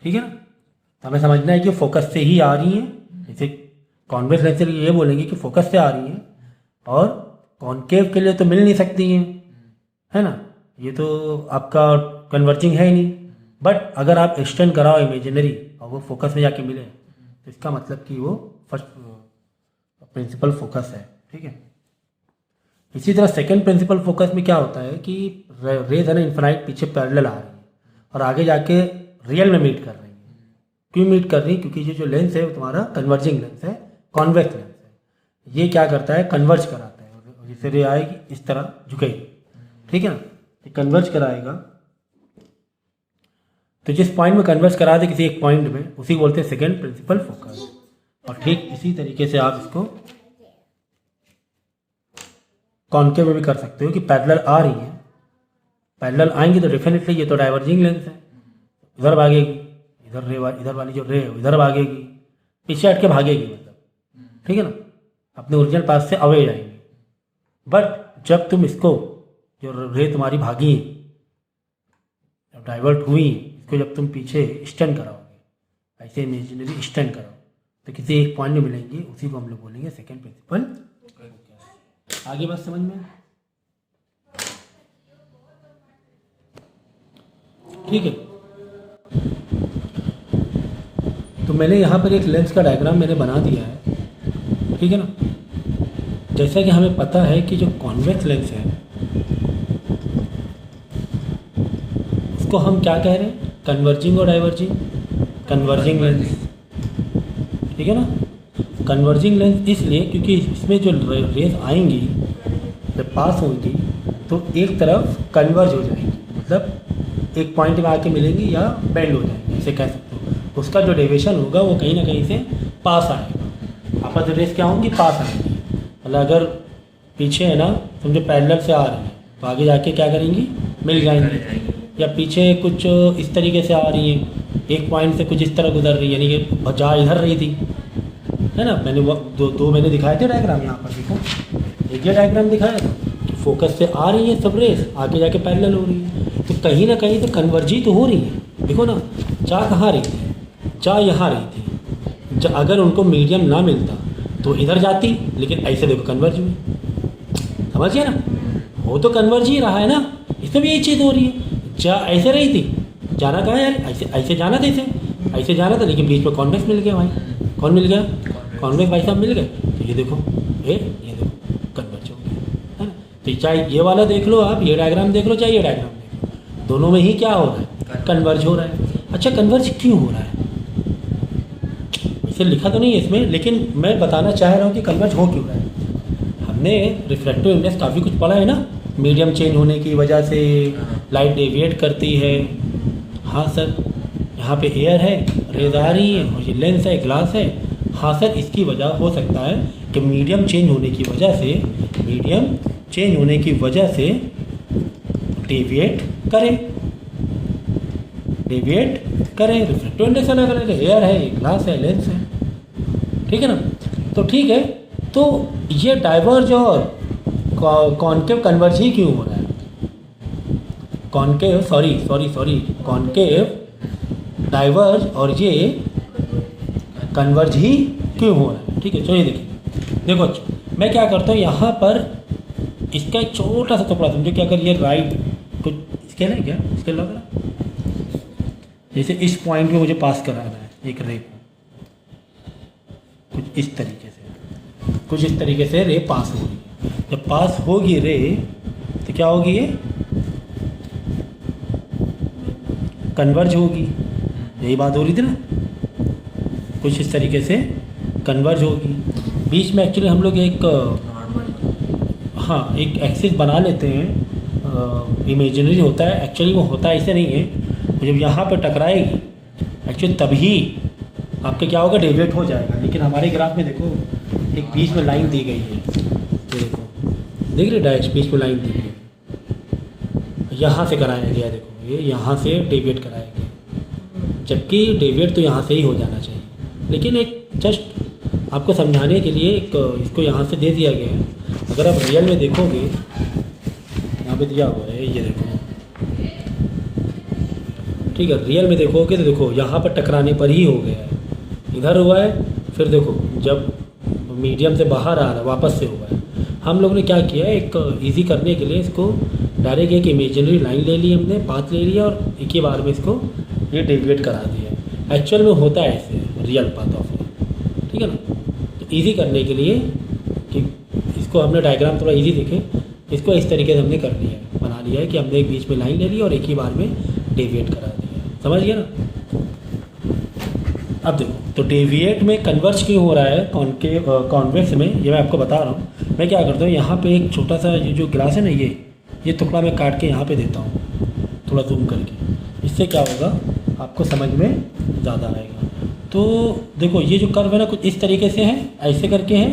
ठीक है ना। तो हमें समझना है कि फोकस से ही आ रही है। जैसे कॉन्वेक्स लेंस के लिए ये बोलेंगे कि फोकस से आ रही है, और कॉनकेव के लिए तो मिल नहीं सकती हैं, है ना, ये तो आपका कन्वर्जिंग है ही नहीं। बट अगर आप एक्सटेंड कराओ इमेजिनरी और वो फोकस में जाके मिले, तो इसका मतलब कि वो फर्स्ट प्रिंसिपल फोकस है, ठीक है। इसी तरह सेकंड प्रिंसिपल फोकस में क्या होता है कि रेज है ना इन्फिनाइट पीछे पैरेलल आ रही है और आगे जाके रियल में मीट कर रही है। क्यों मीट कर रही है? क्योंकि ये जो लेंस है वो तुम्हारा कन्वर्जिंग लेंस है, कॉन्वेक्स लेंस है। ये क्या करता है, कन्वर्ज कराता है, और जिससे रे आएगी इस तरह झुकेगी, ठीक है ना। ये कन्वर्ज कराएगा, तो जिस पॉइंट में कन्वर्ज करा दे किसी एक पॉइंट में, उसी बोलते हैं सेकेंड प्रिंसिपल फोकस। और ठीक इसी तरीके से आप इसको कॉनकेव में भी कर सकते हो कि पैरेलल आ रही है, पैरेलल आएंगी तो डेफिनेटली ये तो डाइवर्जिंग लेंस है, इधर भागेगी, इधर रे इधर वाली जो रे है इधर भागेगी, पीछे हट के भागेगी, मतलब ठीक है ना, अपने ओरिजिनल पाथ से अवे जाएंगी। बट जब तुम इसको जो रे तुम्हारी भागी डाइवर्ट हुई, इसको जब तुम पीछे स्टैंड कराओगे, ऐसे इमेजिनरी स्टैंड कराओ, तो किसी एक पॉइंट में मिलेंगी, उसी को हम लोग बोलेंगे सेकेंड प्रिंसिपल। आगे बात समझ में, ठीक है। तो मैंने यहाँ पर एक लेंस का डायग्राम मैंने बना दिया है, ठीक है ना। जैसा कि हमें पता है कि जो कॉन्वेक्स लेंस है उसको हम क्या कह रहे हैं, कन्वर्जिंग और डाइवर्जिंग, कन्वर्जिंग लेंस, ठीक है ना। कन्वर्जिंग लेंस इसलिए क्योंकि इसमें जो रेज आएंगी जब पास होंगी तो एक तरफ कन्वर्ज हो जाएंगी, मतलब एक पॉइंट में आके मिलेंगी या बेंड हो जाएंगी, ऐसे कह सकते हो। उसका जो डेविएशन होगा वो कहीं ना कहीं से पास आएगा, आपस में रेज क्या होंगी, पास आएंगी। मतलब अगर पीछे है ना समझो पैरेलल से आ रही है तो आगे जाके क्या करेंगी, मिल जाएंगी। या पीछे कुछ इस तरीके से आ रही है, एक पॉइंट से कुछ इस तरह गुजर रही है, यानी कि जा इधर रही थी, है ना। मैंने वो दो मैंने दिखाए थे डायग्राम, यहाँ पर देखो, एक ये डायग्राम दिखाया था कि फोकस से आ रही है सब रेस, आगे जाके पैरेलल हो रही है, तो कहीं ना कहीं तो कन्वर्जी तो हो रही है। देखो ना, जा कहाँ रही थी, जा यहाँ रही थी, अगर उनको मीडियम ना मिलता तो इधर जाती, लेकिन ऐसे देखो कन्वर्ज हुई, समझिए ना, वो तो कन्वर्ज ही रहा है ना। इसमें भी यही चीज़ हो रही है, जा ऐसे रही थी, जाना कहाँ यार, ऐसे ऐसे जाना था, ऐसे जाना था, लेकिन बीच में कॉन्वेक्स मिल गया भाई, कौन मिल गया, कॉन्वेक्स भाई साहब मिल गए, तो ये देखो ये देखो कन्वर्ज हो गया, है ना। तो चाहे ये वाला देख लो आप, ये डायग्राम देख लो, चाहे ये डायग्राम देख लो, दोनों में ही क्या हो रहा है, कन्वर्ज हो रहा है। अच्छा कन्वर्ज क्यों हो रहा है, इसे लिखा तो नहीं है इसमें, लेकिन मैं बताना चाह रहा हूँ कि कन्वर्ज हो क्यों रहा है। हमने रिफ्लेक्टिव इंडेक्स काफ़ी कुछ पढ़ा है ना, मीडियम चेंज होने की वजह से लाइट डेविएट करती है। हाँ सर, यहाँ पे एयर है, रेज आ रही है, और ये लेंस है, ग्लास है। हाँ सर, इसकी वजह हो सकता है कि मीडियम चेंज होने की वजह से, मीडियम चेंज होने की वजह से डेविएट करे, डेविएट करे। रिफ्लेक्टिव इंडेक्स अलग अलग है, एयर है, ग्लास है, लेंस है, ठीक है ना। तो ठीक है, तो ये डाइवर्ज और कॉन्केव कन्वर्ज ही क्यों हो रहा है? कॉन्केव कॉन्केव डाइवर्ज और ये कन्वर्ज ही क्यों हो रहा है? ठीक है, चलिए देखिए। देखो अच्छा, मैं क्या करता हूँ यहाँ पर इसका एक छोटा सा टुकड़ा समझो कि अगर ये राइट कुछ स्केल है क्या, स्केल लग रहा है, जैसे इस पॉइंट में मुझे पास कराना है एक रे को, कुछ इस तरीके से रे पास होगी। जब पास होगी रे तो क्या होगी, ये कन्वर्ज होगी, यही बात हो रही थी ना, कुछ इस तरीके से कन्वर्ज होगी। बीच में एक्चुअली हम लोग एक एक एक्सिस बना लेते हैं, इमेजिनरी होता है, एक्चुअली वो होता है ऐसे नहीं है। तो जब यहाँ पर टकराएगी एक्चुअली तभी आपके क्या होगा, डेविएट हो जाएगा। लेकिन हमारे ग्राफ में देखो एक बीच में लाइन दी गई है, तो देखो देख रहे डैश, बीच में लाइन दी गई है, यहाँ से कराया गया, देखो ये यहाँ से डेविएट कराया गया, जबकि डेविएट तो यहाँ से ही हो जाना चाहिए। लेकिन एक जस्ट आपको समझाने के लिए एक इसको यहाँ से दे दिया गया है। अगर आप रियल में देखोगे, यहाँ पे दिया हुआ है, ये देखो, ठीक है, रियल में देखोगे तो देखो यहाँ पर टकराने पर ही हो गया है, इधर हुआ है, फिर देखो जब मीडियम से बाहर आ रहा है वापस से हुआ है। हम लोग ने क्या किया है, एक इजी करने के लिए इसको डायरेक्ट एक इमेजिनरी लाइन ले ली हमने, पाथ ले लिया और एक ही बार में इसको ये डेविएट करा दिया। एक्चुअल में होता है ऐसे रियल पाथ ऑफ, ठीक है ना। तो इजी करने के लिए कि इसको हमने डायग्राम थोड़ा इजी दिखे, इसको इस तरीके से हमने कर लिया है, बना लिया है कि हमने एक बीच में लाइन ले ली और एक ही बार में डेविएट करा दिया। समझ गया ना। अब देखो, तो डेविएट में कन्वर्ज क्यों हो रहा है कॉन्वेक्स में, ये मैं आपको बता रहा हूँ। मैं क्या करता हूँ, यहाँ पे एक छोटा सा ये जो ग्लास है ना, ये टुकड़ा मैं काट के यहाँ पे देता हूँ, थोड़ा जूम करके। इससे क्या होगा, आपको समझ में ज़्यादा आएगा। तो देखो ये जो कर्व है ना, कुछ इस तरीके से है, ऐसे करके है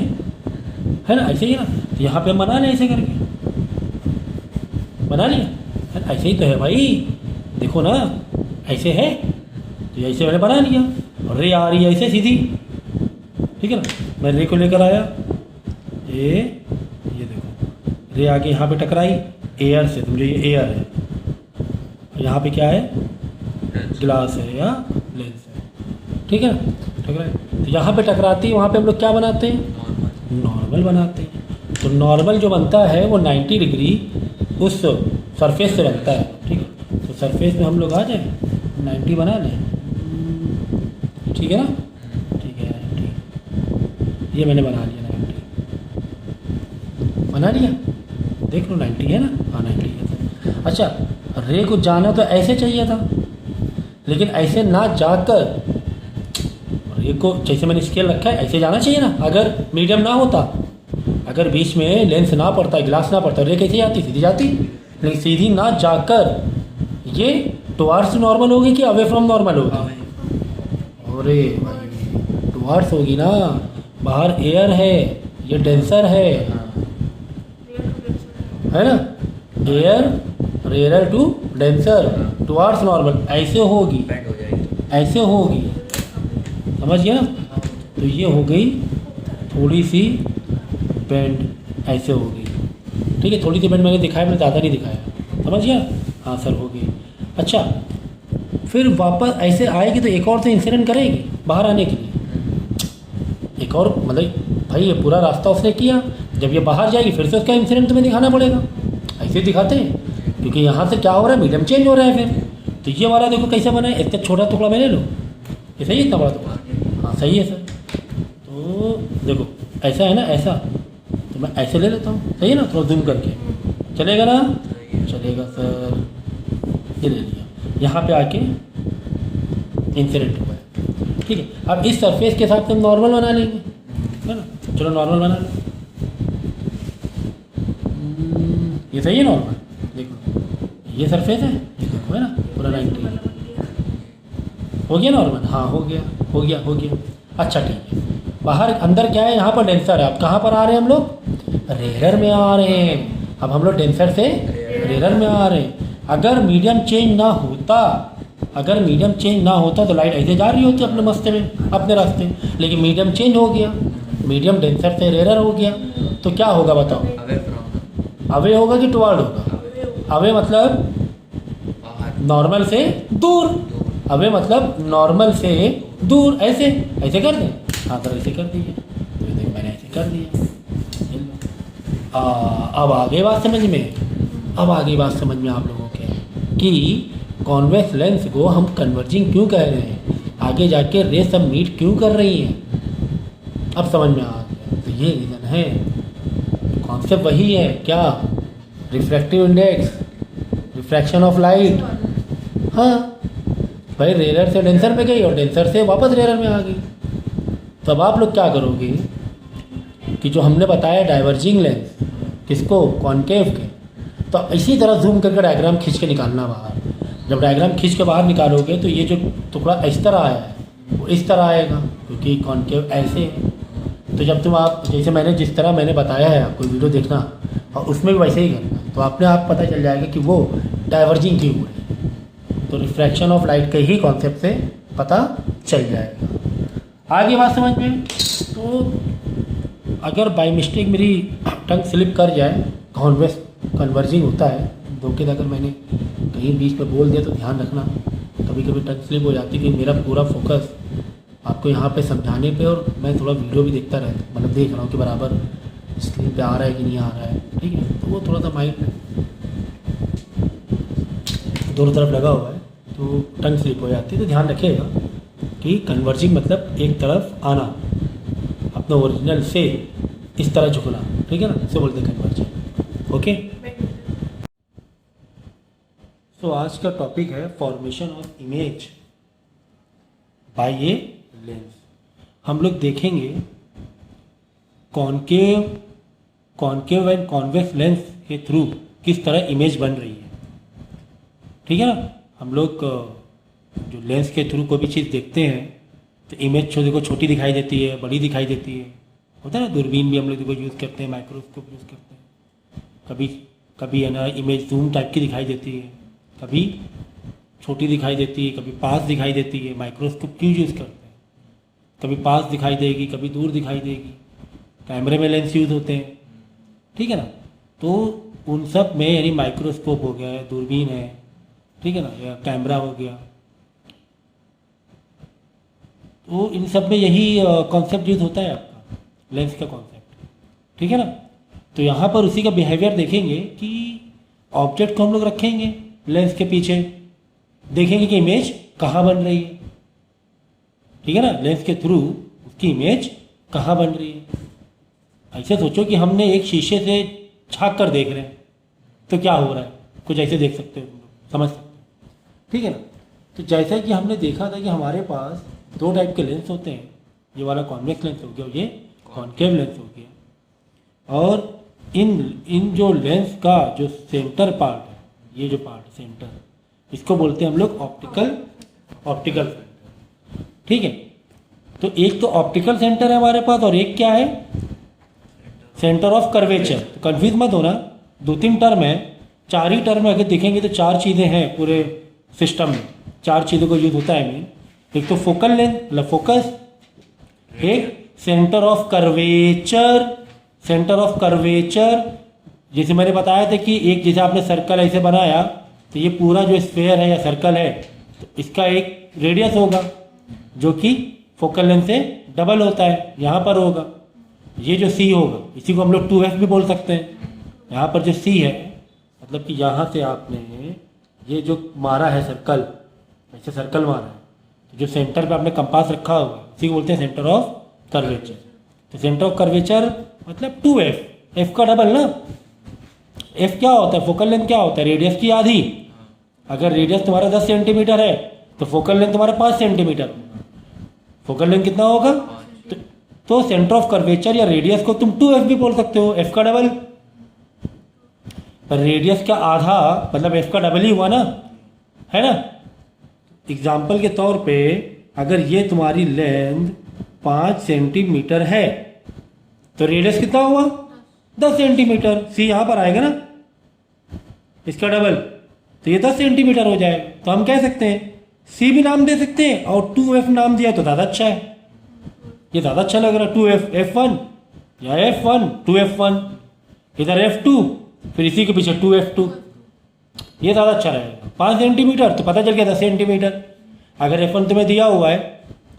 ना, ऐसे ही ना। तो यहाँ पे हम बना लें, ऐसे करके बना लिया, ऐसे ही तो है भाई, देखो ना ऐसे है, तो ऐसे मैंने बना लिया। और रे आ रही है ऐसे सीधी, ठीक है ना। मैं रे को लेकर आया, ये देखो रे आके यहाँ पे टकराई एयर से, समझो ये एयर है, यहाँ पे क्या है, ग्लास है या लेंस है, ठीक है ना। टकराई तो यहाँ पे टकराती है, वहाँ पे हम लोग क्या बनाते हैं, नॉर्मल बनाते हैं। तो नॉर्मल जो बनता है वो 90 डिग्री उस सरफेस से बनता है, ठीक है। तो सरफेस में हम लोग आ जाए 90 बना लें, ठीक है ना, ठीक है 90, ये मैंने बना लिया 90 बना लिया, देख लो 90 है ना, हाँ 90 है। अच्छा, रे को जाना तो ऐसे चाहिए था, लेकिन ऐसे ना जाकर रे को, जैसे मैंने स्केल रखा है ऐसे जाना चाहिए ना। अगर मीडियम ना होता, अगर बीच में लेंस ना पड़ता, ग्लास ना पड़ता, रे कैसे जाती, सीधी जाती। लेकिन सीधी ना जाकर ये टुवार्ड्स नॉर्मल होगी कि अवे फ्रॉम नॉर्मल होगी, अरे भाई टुवार्ड्स होगी ना, बाहर एयर है, ये डेंसर है ना, air rare to denser towards normal, ऐसे होगी, ऐसे होगी, समझ गया ना। तो ये हो गई थोड़ी सी बेंड, ऐसे होगी, ठीक है। थोड़ी सी बेंड मैंने दिखाया, मैंने ज़्यादा नहीं दिखाया, समझ गया, हाँ सर हो गई। अच्छा, फिर वापस ऐसे आएगी तो एक और से इंसिडेंट करेगी बाहर आने के लिए, एक और, मतलब भाई ये पूरा रास्ता उसने किया, जब ये बाहर जाएगी फिर से उसका इंसिडेंट तुम्हें दिखाना पड़ेगा। ऐसे दिखाते हैं, क्योंकि यहाँ से क्या हो रहा है, मीडियम चेंज हो रहा है। फिर तो ये वाला देखो कैसे बना है, इतना छोटा टुकड़ा मैं ले लूँ, ये सही है, इतना बड़ा टुकड़ा, हाँ सही है सर। तो देखो ऐसा है ना, ऐसा, तो मैं ऐसे ले लेता हूँ, सही है ना, थोड़ा जूम करके, चलेगा ना, चलेगा सर। ये ले लिया, यहाँ पे आके इंसिडेंट हुआ है, ठीक है। अब इस सरफेस के साथ हम नॉर्मल बना लेंगे, है ना। चलो नॉर्मल बना लें, ये सही है नॉर्मल, देखो ये सरफेस है, ये देखो है ना, पूरा 90 हो गया नॉर्मल, हाँ हो गया, हो गया, हो गया। अच्छा ठीक है, बाहर अंदर क्या है, यहाँ पर डेंसर है। अब कहाँ पर आ रहे हैं हम लोग, रेयर में आ रहे हैं। अब हम लोग डेंसर से रेयर में आ रहे हैं। अगर मीडियम चेंज ना होता, अगर मीडियम चेंज ना होता तो लाइट ऐसे जा रही होती अपने मस्ते में, अपने रास्ते, लेकिन मीडियम चेंज हो गया, मीडियम डेंसर से रेयर हो गया, तो क्या होगा बताओ? अवे होगा कि टुवर्ड होगा? अवे मतलब नॉर्मल से दूर, अवे मतलब नॉर्मल से दूर। ऐसे ऐसे कर दें, हाँ तो ऐसे कर दीजिए, तो देखो मैंने ऐसे कर दिया। अब आगे बात समझ में, अब आगे बात समझ में आप लोगों के कि कॉन्वेक्स लेंस को हम कन्वर्जिंग क्यों कह रहे हैं, आगे जाके रे सब मीट क्यों कर रही हैं, अब समझ में आ गया। तो ये रीज़न है, कॉन्सेप्ट वही है क्या, refractive index, refraction of light. हाँ भाई, रेयर से डेंसर में गई और डेंसर से वापस रेयर में आ गई। तो अब आप लोग क्या करोगे कि जो हमने बताया डाइवर्जिंग लेंस, किसको, कॉनकेव के, तो इसी तरह जूम करके डायग्राम खींच के निकालना बाहर। जब डायग्राम खींच के बाहर निकालोगे तो ये जो टुकड़ा इस तरह आया है वो इस तरह आएगा, क्योंकि कॉनकेव ऐसे है। तो जब तुम आप जैसे मैंने जिस तरह मैंने बताया है आपको, वीडियो देखना और उसमें भी वैसे ही करना, तो आपने आप पता चल जाएगा कि वो डाइवर्जिंग क्यों हुई। तो रिफ्रैक्शन ऑफ लाइट के ही कॉन्सेप्ट से पता चल जाएगा। आगे बात समझ में। तो अगर बाय मिस्टेक मेरी टंग स्लिप कर जाए, कॉन्वेक्स कन्वर्जिंग होता है, धोखे अगर मैंने कहीं बीच में बोल दिया तो ध्यान रखना, कभी कभी टंग स्लिप हो जाती है कि मेरा पूरा फोकस आपको यहाँ पे समझाने पे, और मैं थोड़ा वीडियो भी देखता रहता, मतलब देख रहा हूँ कि बराबर स्क्रीन पे आ रहा है कि नहीं आ रहा है, ठीक है। तो वो थोड़ा सा माइंड दोनों तरफ लगा हुआ है तो टंग स्लिप हो जाती है। तो ध्यान रखिएगा कि कन्वर्जिंग मतलब एक तरफ आना, अपना ओरिजिनल से इस तरह झुकना, ठीक है ना, इसे बोलते हैं कन्वर्जिंग। ओके। तो आज का टॉपिक है formation of image by a lens. हम लोग देखेंगे कॉनकेव एंड कॉन्वेक्स लेंस के थ्रू किस तरह इमेज बन रही है, ठीक है ना। हम लोग जो लेंस के थ्रू कोई भी चीज़ देखते हैं तो इमेज देखो छोटी दिखाई देती है, बड़ी दिखाई देती है, होता है ना। दूरबीन भी हम लोग देखो यूज़ करते हैं, माइक्रोस्कोप यूज़ करते हैं, कभी कभी है ना इमेज जूम टाइप की दिखाई देती है, कभी छोटी दिखाई देती है, कभी पास दिखाई देती है। माइक्रोस्कोप क्यों यूज़ करते हैं, कभी पास दिखाई देगी, कभी दूर दिखाई देगी। कैमरे में लेंस यूज़ होते हैं, ठीक है ना। तो उन सब में यानी माइक्रोस्कोप हो गया, दूरबीन है, ठीक है ना, या कैमरा हो गया, तो इन सब में यही कॉन्सेप्ट यूज़ होता है आपका, लेंस का कॉन्सेप्ट, ठीक है ना। तो यहाँ पर उसी का बिहेवियर देखेंगे कि ऑब्जेक्ट को हम लोग रखेंगे लेंस के पीछे, देखेंगे कि इमेज कहाँ बन रही है, ठीक है ना। लेंस के थ्रू उसकी इमेज कहाँ बन रही है। ऐसे सोचो कि हमने एक शीशे से झाँक कर देख रहे हैं तो क्या हो रहा है, कुछ ऐसे देख सकते हो, समझ सकते हो, ठीक है ना। तो जैसा कि हमने देखा था कि हमारे पास दो टाइप के लेंस होते हैं, ये वाला कॉन्वेक्स लेंस हो गया, ये कॉनकेव लेंस हो गया। और इन जो लेंस का जो सेंटर पार्ट है, ये जो पार्ट सेंटर, इसको बोलते हैं हम लोग ऑप्टिकल सेंटर, ठीक है। तो एक तो ऑप्टिकल सेंटर है हमारे पास और एक क्या है, सेंटर ऑफ कर्वेचर। तो कन्फ्यूज मत होना, दो तीन टर्म है, चार ही टर्म अगर देखेंगे तो चार चीज़ें हैं पूरे सिस्टम में, चार चीज़ों को यूज होता है मेन। एक तो फोकल लेंथ मतलब फोकस, एक centre of curvature, centre of curvature जैसे मैंने बताया था कि एक जैसे आपने सर्कल ऐसे बनाया तो ये पूरा जो स्फेयर है या सर्कल है तो इसका एक रेडियस होगा जो कि फोकल लेंथ से डबल होता है, यहाँ पर होगा। ये जो सी होगा इसी को हम लोग 2f भी बोल सकते हैं। यहाँ पर जो सी है मतलब कि यहाँ से आपने ये जो मारा है सर्कल, ऐसे सर्कल मारा है, तो जो सेंटर पे आपने कंपास रखा होगा इसी को बोलते हैं सेंटर ऑफ कर्वेचर। तो सेंटर ऑफ कर्वेचर मतलब 2f, f का डबल ना। f क्या होता है, फोकल लेंथ क्या होता है, रेडियस की आधी। अगर रेडियस तुम्हारा 10 सेंटीमीटर है तो फोकल लेंथ तुम्हारा 5 सेंटीमीटर, फोकल लेंथ कितना होगा। तो सेंटर ऑफ कर्वेचर या रेडियस को तुम 2f भी बोल सकते हो, f का डबल। पर रेडियस का आधा मतलब f का डबल ही हुआ ना, है ना। एग्जाम्पल के तौर पे अगर ये तुम्हारी लेंथ 5 सेंटीमीटर है तो रेडियस कितना हुआ 10 सेंटीमीटर। सी यहाँ पर आएगा ना, इसका डबल, तो ये 10 सेंटीमीटर हो जाएगा। तो हम कह सकते हैं सी भी नाम दे सकते हैं और 2f नाम दिया तो ज़्यादा अच्छा है, ये ज़्यादा अच्छा लग रहा है, 2F1 या F1 2F1, इधर F2, फिर इसी के पीछे 2F2, ये ज़्यादा अच्छा रहेगा। 5 सेंटीमीटर तो पता चल गया 10 सेंटीमीटर। अगर F1 तुम्हें दिया हुआ है,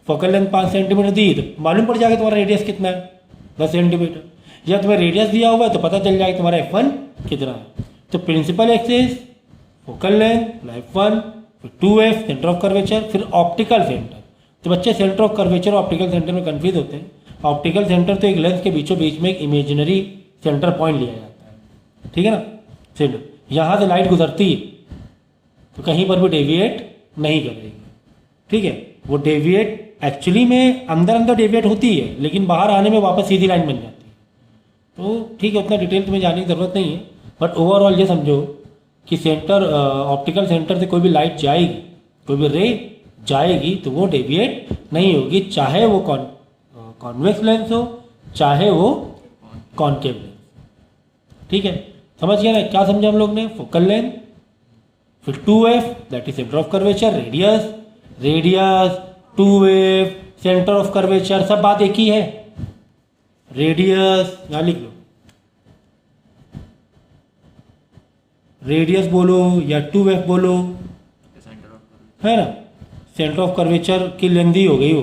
फोकल लेंथ 5 सेंटीमीटर दी, तो मालूम पड़ जाएगा तुम्हारा रेडियस कितना है, 10 सेंटीमीटर। या तुम्हें रेडियस दिया हुआ है तो पता चल जाएगा तुम्हारा F1 कितना है। तो principal axis, focal length, F1, फिर 2F सेंटर ऑफ कर्वेचर, फिर ऑप्टिकल सेंटर। तो बच्चे सेंटर ऑफ कर्वेचर और ऑप्टिकल सेंटर में कन्फ्यूज होते हैं। ऑप्टिकल सेंटर तो एक लेंस के बीचों बीच में एक इमेजिनरी सेंटर पॉइंट लिया जाता है, ठीक है ना। सेंटर, यहाँ से लाइट गुजरती है तो कहीं पर भी डेविएट नहीं करेगी, ठीक है। वो डेविएट एक्चुअली में अंदर अंदर डेविएट होती है, लेकिन बाहर आने में वापस सीधी लाइन बन जाती है। तो ठीक है, उतना डिटेल तुम्हें जाने की ज़रूरत नहीं है, बट ओवरऑल ये समझो कि सेंटर ऑप्टिकल सेंटर से कोई भी लाइट जाएगी, कोई भी रे जाएगी तो वो डेविएट नहीं होगी, चाहे वो कॉन्वेक्स लेंस हो, चाहे वो कॉनकेव लेंस, ठीक है। समझ गया ना, क्या समझा हम लोग ने? फोकल लेंथ, फिर 2F that is centre of curvature, radius 2F centre of curvature, सब बात एक ही है। रेडियस यहाँ लिख लो, रेडियस बोलो या 2F बोलो, है ना। सेंटर ऑफ कर्वेचर की लेंथ ही हो गई वो।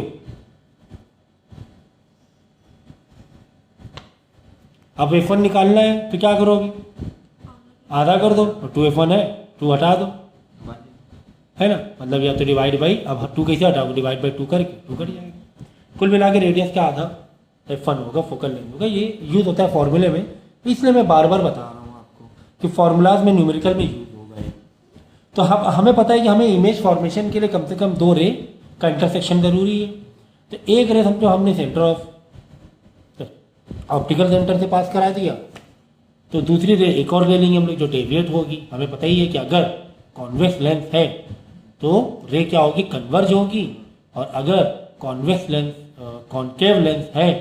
अब F1 निकालना है तो क्या करोगे? आधा कर दो, और 2F1 है 2 हटा दो, है ना। मतलब या तो डिवाइड बाई, अब 2 कैसे हटाओगे? डिवाइड बाई 2 करके 2 कट जाएगा। कुल मिला के रेडियस का आधा F1 होगा, फोकल लेंथ होगा। ये यूज़ होता है फॉर्मूले में, इसलिए मैं बार बार बता रहा हूँ आपको कि फॉर्मूलाज में न्यूमेरिकल में यूज हो गए। तो हमें पता है कि हमें इमेज फॉर्मेशन के लिए कम से कम 2 रे का इंटरसेक्शन जरूरी है। तो एक रे समझो हमने सेंटर ऑफ ऑप्टिकल सेंटर से पास करा दिया, तो दूसरी रे एक और ले लेंगे हम लोग जो डेविएट होगी। हमें पता ही है कि अगर कॉन्वेक्स लेंस है तो रे क्या होगी? कन्वर्ज होगी, और अगर कॉन्वेक्स लेंस कॉनकेव लेंस है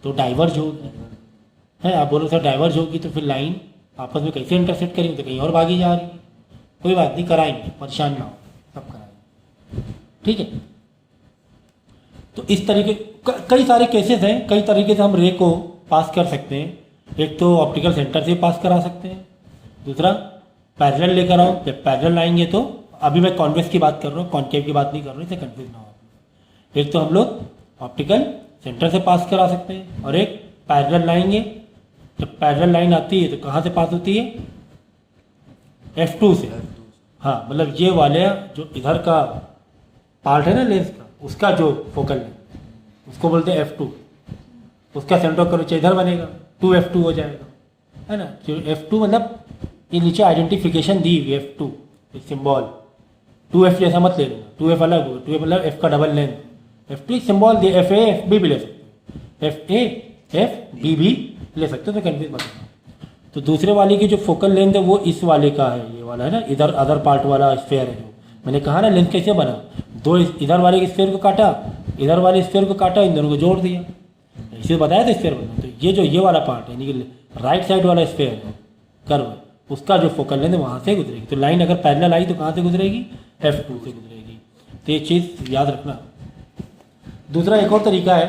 तो डाइवर्ज होगी, है। आप बोलो सर डाइवर्ज होगी तो फिर लाइन आपस में कैसे इंटरसेक्ट करेंगे? तो कहीं और भागी जा रही है। कोई बात नहीं, कराएंगे, परेशान ना हो, सब कराएंगे, ठीक है। तो इस तरीके कई सारे केसेस हैं, कई तरीके से हम रे को पास कर सकते हैं। एक तो ऑप्टिकल सेंटर से पास करा सकते हैं, दूसरा पैरेलल लेकर आओ। जब पैरेलल आएंगे तो, अभी मैं कॉन्वेक्स की बात कर रहा हूँ, कॉनकेव की बात नहीं कर रहा हूँ, इसे कंफ्यूज ना हो। एक तो हम लोग ऑप्टिकल सेंटर से पास करा सकते हैं, और एक पैरेलल लाएंगे। जब पैरेलल लाइन आती है तो कहाँ से पास होती है? F2 से। हाँ, मतलब ये वाले जो इधर का पार्ट है ना लेंस का, उसका जो फोकल है उसको बोलते हैं F2। उसका सेंटर ऑफ कर्वेचर इधर बनेगा, 2F2 हो जाएगा, है ना। जो F2 मतलब ये नीचे आइडेंटिफिकेशन दी हुई F2 सिंबल, 2F जैसा मत ले लेना, 2F अलग होगा, 2F मतलब F का डबल लेंथ। F2 एक सिंबल दिए, FA FB भी ले सकते हो, FA FB भी ले सकते हो, तो कन्फ्यूज मत करना। तो दूसरे वाले की जो फोकल लेंथ है वो इस वाले का है, ये वाला है ना, इधर अदर पार्ट वाला स्फेयर है। जो मैंने कहा ना लेंथ कैसे बना, दो इधर वाले के स्फेयर को काटा, इधर वाले स्फेयर को काटा, इन दोनों को जोड़ दिया, इसे बताया था स्फेयर बना। तो ये जो ये वाला पार्ट है, यानी कि राइट साइड वाला स्फेयर है कर्व, उसका जो फोकल लेंथ है वहाँ से गुजरेगी। तो लाइन अगर पैरेलल आई तो कहाँ से गुजरेगी? F2 से गुजरेगी। तो ये चीज़ याद रखना। दूसरा एक और तरीका है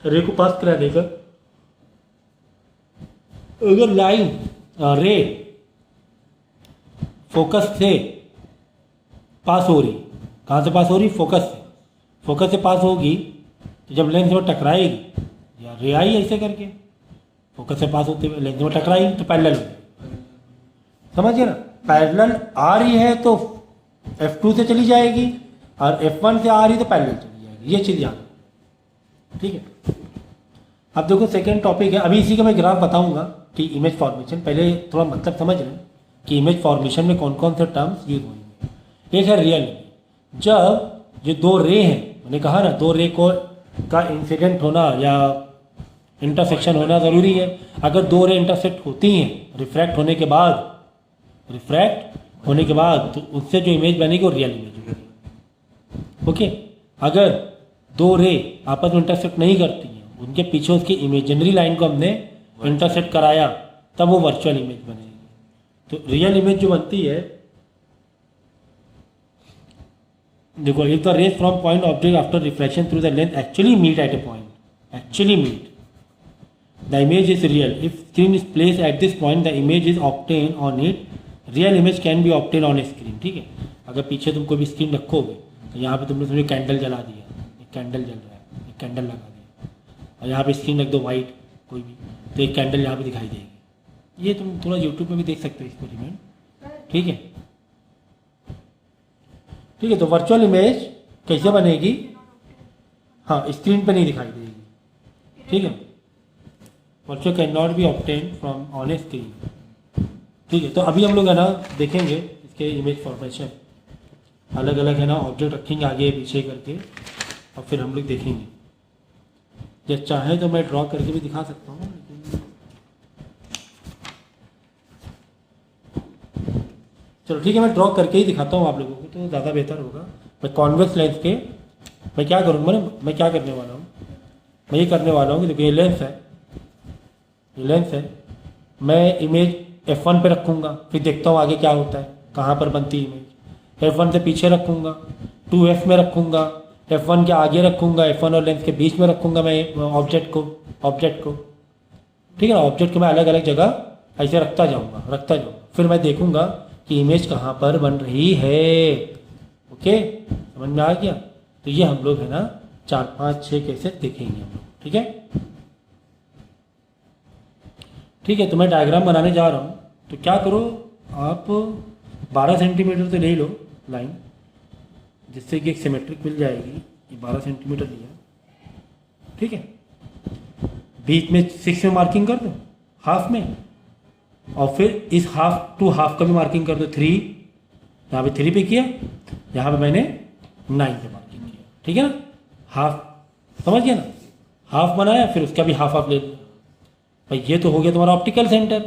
रे को पास करा देकर, अगर लाइन रे फोकस से पास हो रही, कहाँ से पास हो रही? फोकस से। फोकस से पास होगी तो जब लेंस में टकराएगी, या रे आई ऐसे करके फोकस से पास होते हुए लेंस में टकराई तो पैरेलल हो, समझ गए ना। पैरेलल आ रही है तो F2 से चली जाएगी, और F1 से आ रही तो पैरेलल चली जाएगी। ये चीज़ याद है, ठीक है। अब देखो सेकेंड टॉपिक है, अभी इसी का मैं ग्राफ बताऊंगा कि इमेज फॉर्मेशन, पहले थोड़ा मतलब समझ लें कि इमेज फॉर्मेशन में कौन कौन से टर्म्स यूज होंगे। एक है रियल इमेज, जब ये 2 रे हैं, मैंने कहा ना 2 रे को का इंसिडेंट होना या इंटरसेक्शन होना ज़रूरी है। अगर 2 रे इंटरसेक्ट होती हैं रिफ्रैक्ट होने के बाद, तो उससे जो इमेज बनेगी वो रियल इमेज होगी, ओके। अगर 2 रे आपस में इंटरसेक्ट नहीं करती हैं, उनके पीछे उसकी इमेजिनरी लाइन को हमने इंटरसेक्ट कराया, तब वो वर्चुअल इमेज बनेगी। तो रियल इमेज जो बनती है, देखो, if the rays from point object after reflection through the lens actually meet at a point, actually meet. The image is real. If screen is placed at this point, the image is obtained on it. Real image can be obtained on a screen. ठीक है, अगर पीछे तुम कोई भी screen रखोगे तो यहाँ पे तुमने समझो कैंडल जला दिया, एक कैंडल जल रहा है, एक कैंडल लगा दिया, और यहाँ पे स्क्रीन रख दो वाइट कोई भी, तो एक कैंडल यहाँ पे दिखाई देगी। ये तुम थोड़ा यूट्यूब में भी देख सकते हो एक्सपेरिमेंट। ठीक है, ठीक है। तो वर्चुअल इमेज कैसे बनेगी? हाँ, स्क्रीन पे नहीं दिखाई देगी। ठीक है, virtual can not be obtain from on A screen. ठीक है, तो अभी हम लोग है ना देखेंगे इसके इमेज फॉर्मेशन, अलग अलग है ना ऑब्जेक्ट रखेंगे आगे पीछे करके, और फिर हम लोग देखेंगे। जब चाहे तो मैं ड्रॉ करके भी दिखा सकता हूँ, लेकिन चलो ठीक है, मैं ड्रॉ करके ही दिखाता हूँ आप लोगों को, तो ज़्यादा बेहतर होगा। मैं कॉन्वेक्स लेंस के मैं क्या करूँगा ना, मैं क्या करने वाला हूँ, मैं ये करने वाला हूँ कि देखो ये लेंस है, ये लेंस है, मैं इमेज F1 पे रखूँगा, फिर देखता हूँ आगे क्या होता है, कहाँ पर बनती है इमेज। F1 से पीछे रखूँगा, 2F में रखूँगा, F1 के आगे रखूँगा, F1 और लेंस के बीच में रखूँगा मैं ऑब्जेक्ट को। ठीक है ना, ऑब्जेक्ट को मैं अलग अलग जगह ऐसे रखता जाऊँगा, फिर मैं देखूँगा कि इमेज कहाँ पर बन रही है। ओके, समझ में आ गया? तो ये हम लोग है ना 4 5 6 कैसे देखेंगे हम लोग। ठीक है, ठीक है। तो मैं डायग्राम बनाने जा रहा हूँ, तो क्या करो आप 12 सेंटीमीटर तो ले लो लाइन, जिससे कि एक सिमेट्रिक मिल जाएगी। ये 12 सेंटीमीटर लिया, ठीक है। बीच में 6 में मार्किंग कर दो, हाफ में, और फिर इस हाफ टू हाफ का भी मार्किंग कर दो। 3 यहाँ पे 3 पे किया, यहाँ पे मैंने 9 पे मार्किंग किया। ठीक है ना, हाफ समझ गया ना, हाफ बनाया, फिर उसका भी हाफ ले लिया। भाई ये तो हो गया तुम्हारा ऑप्टिकल सेंटर।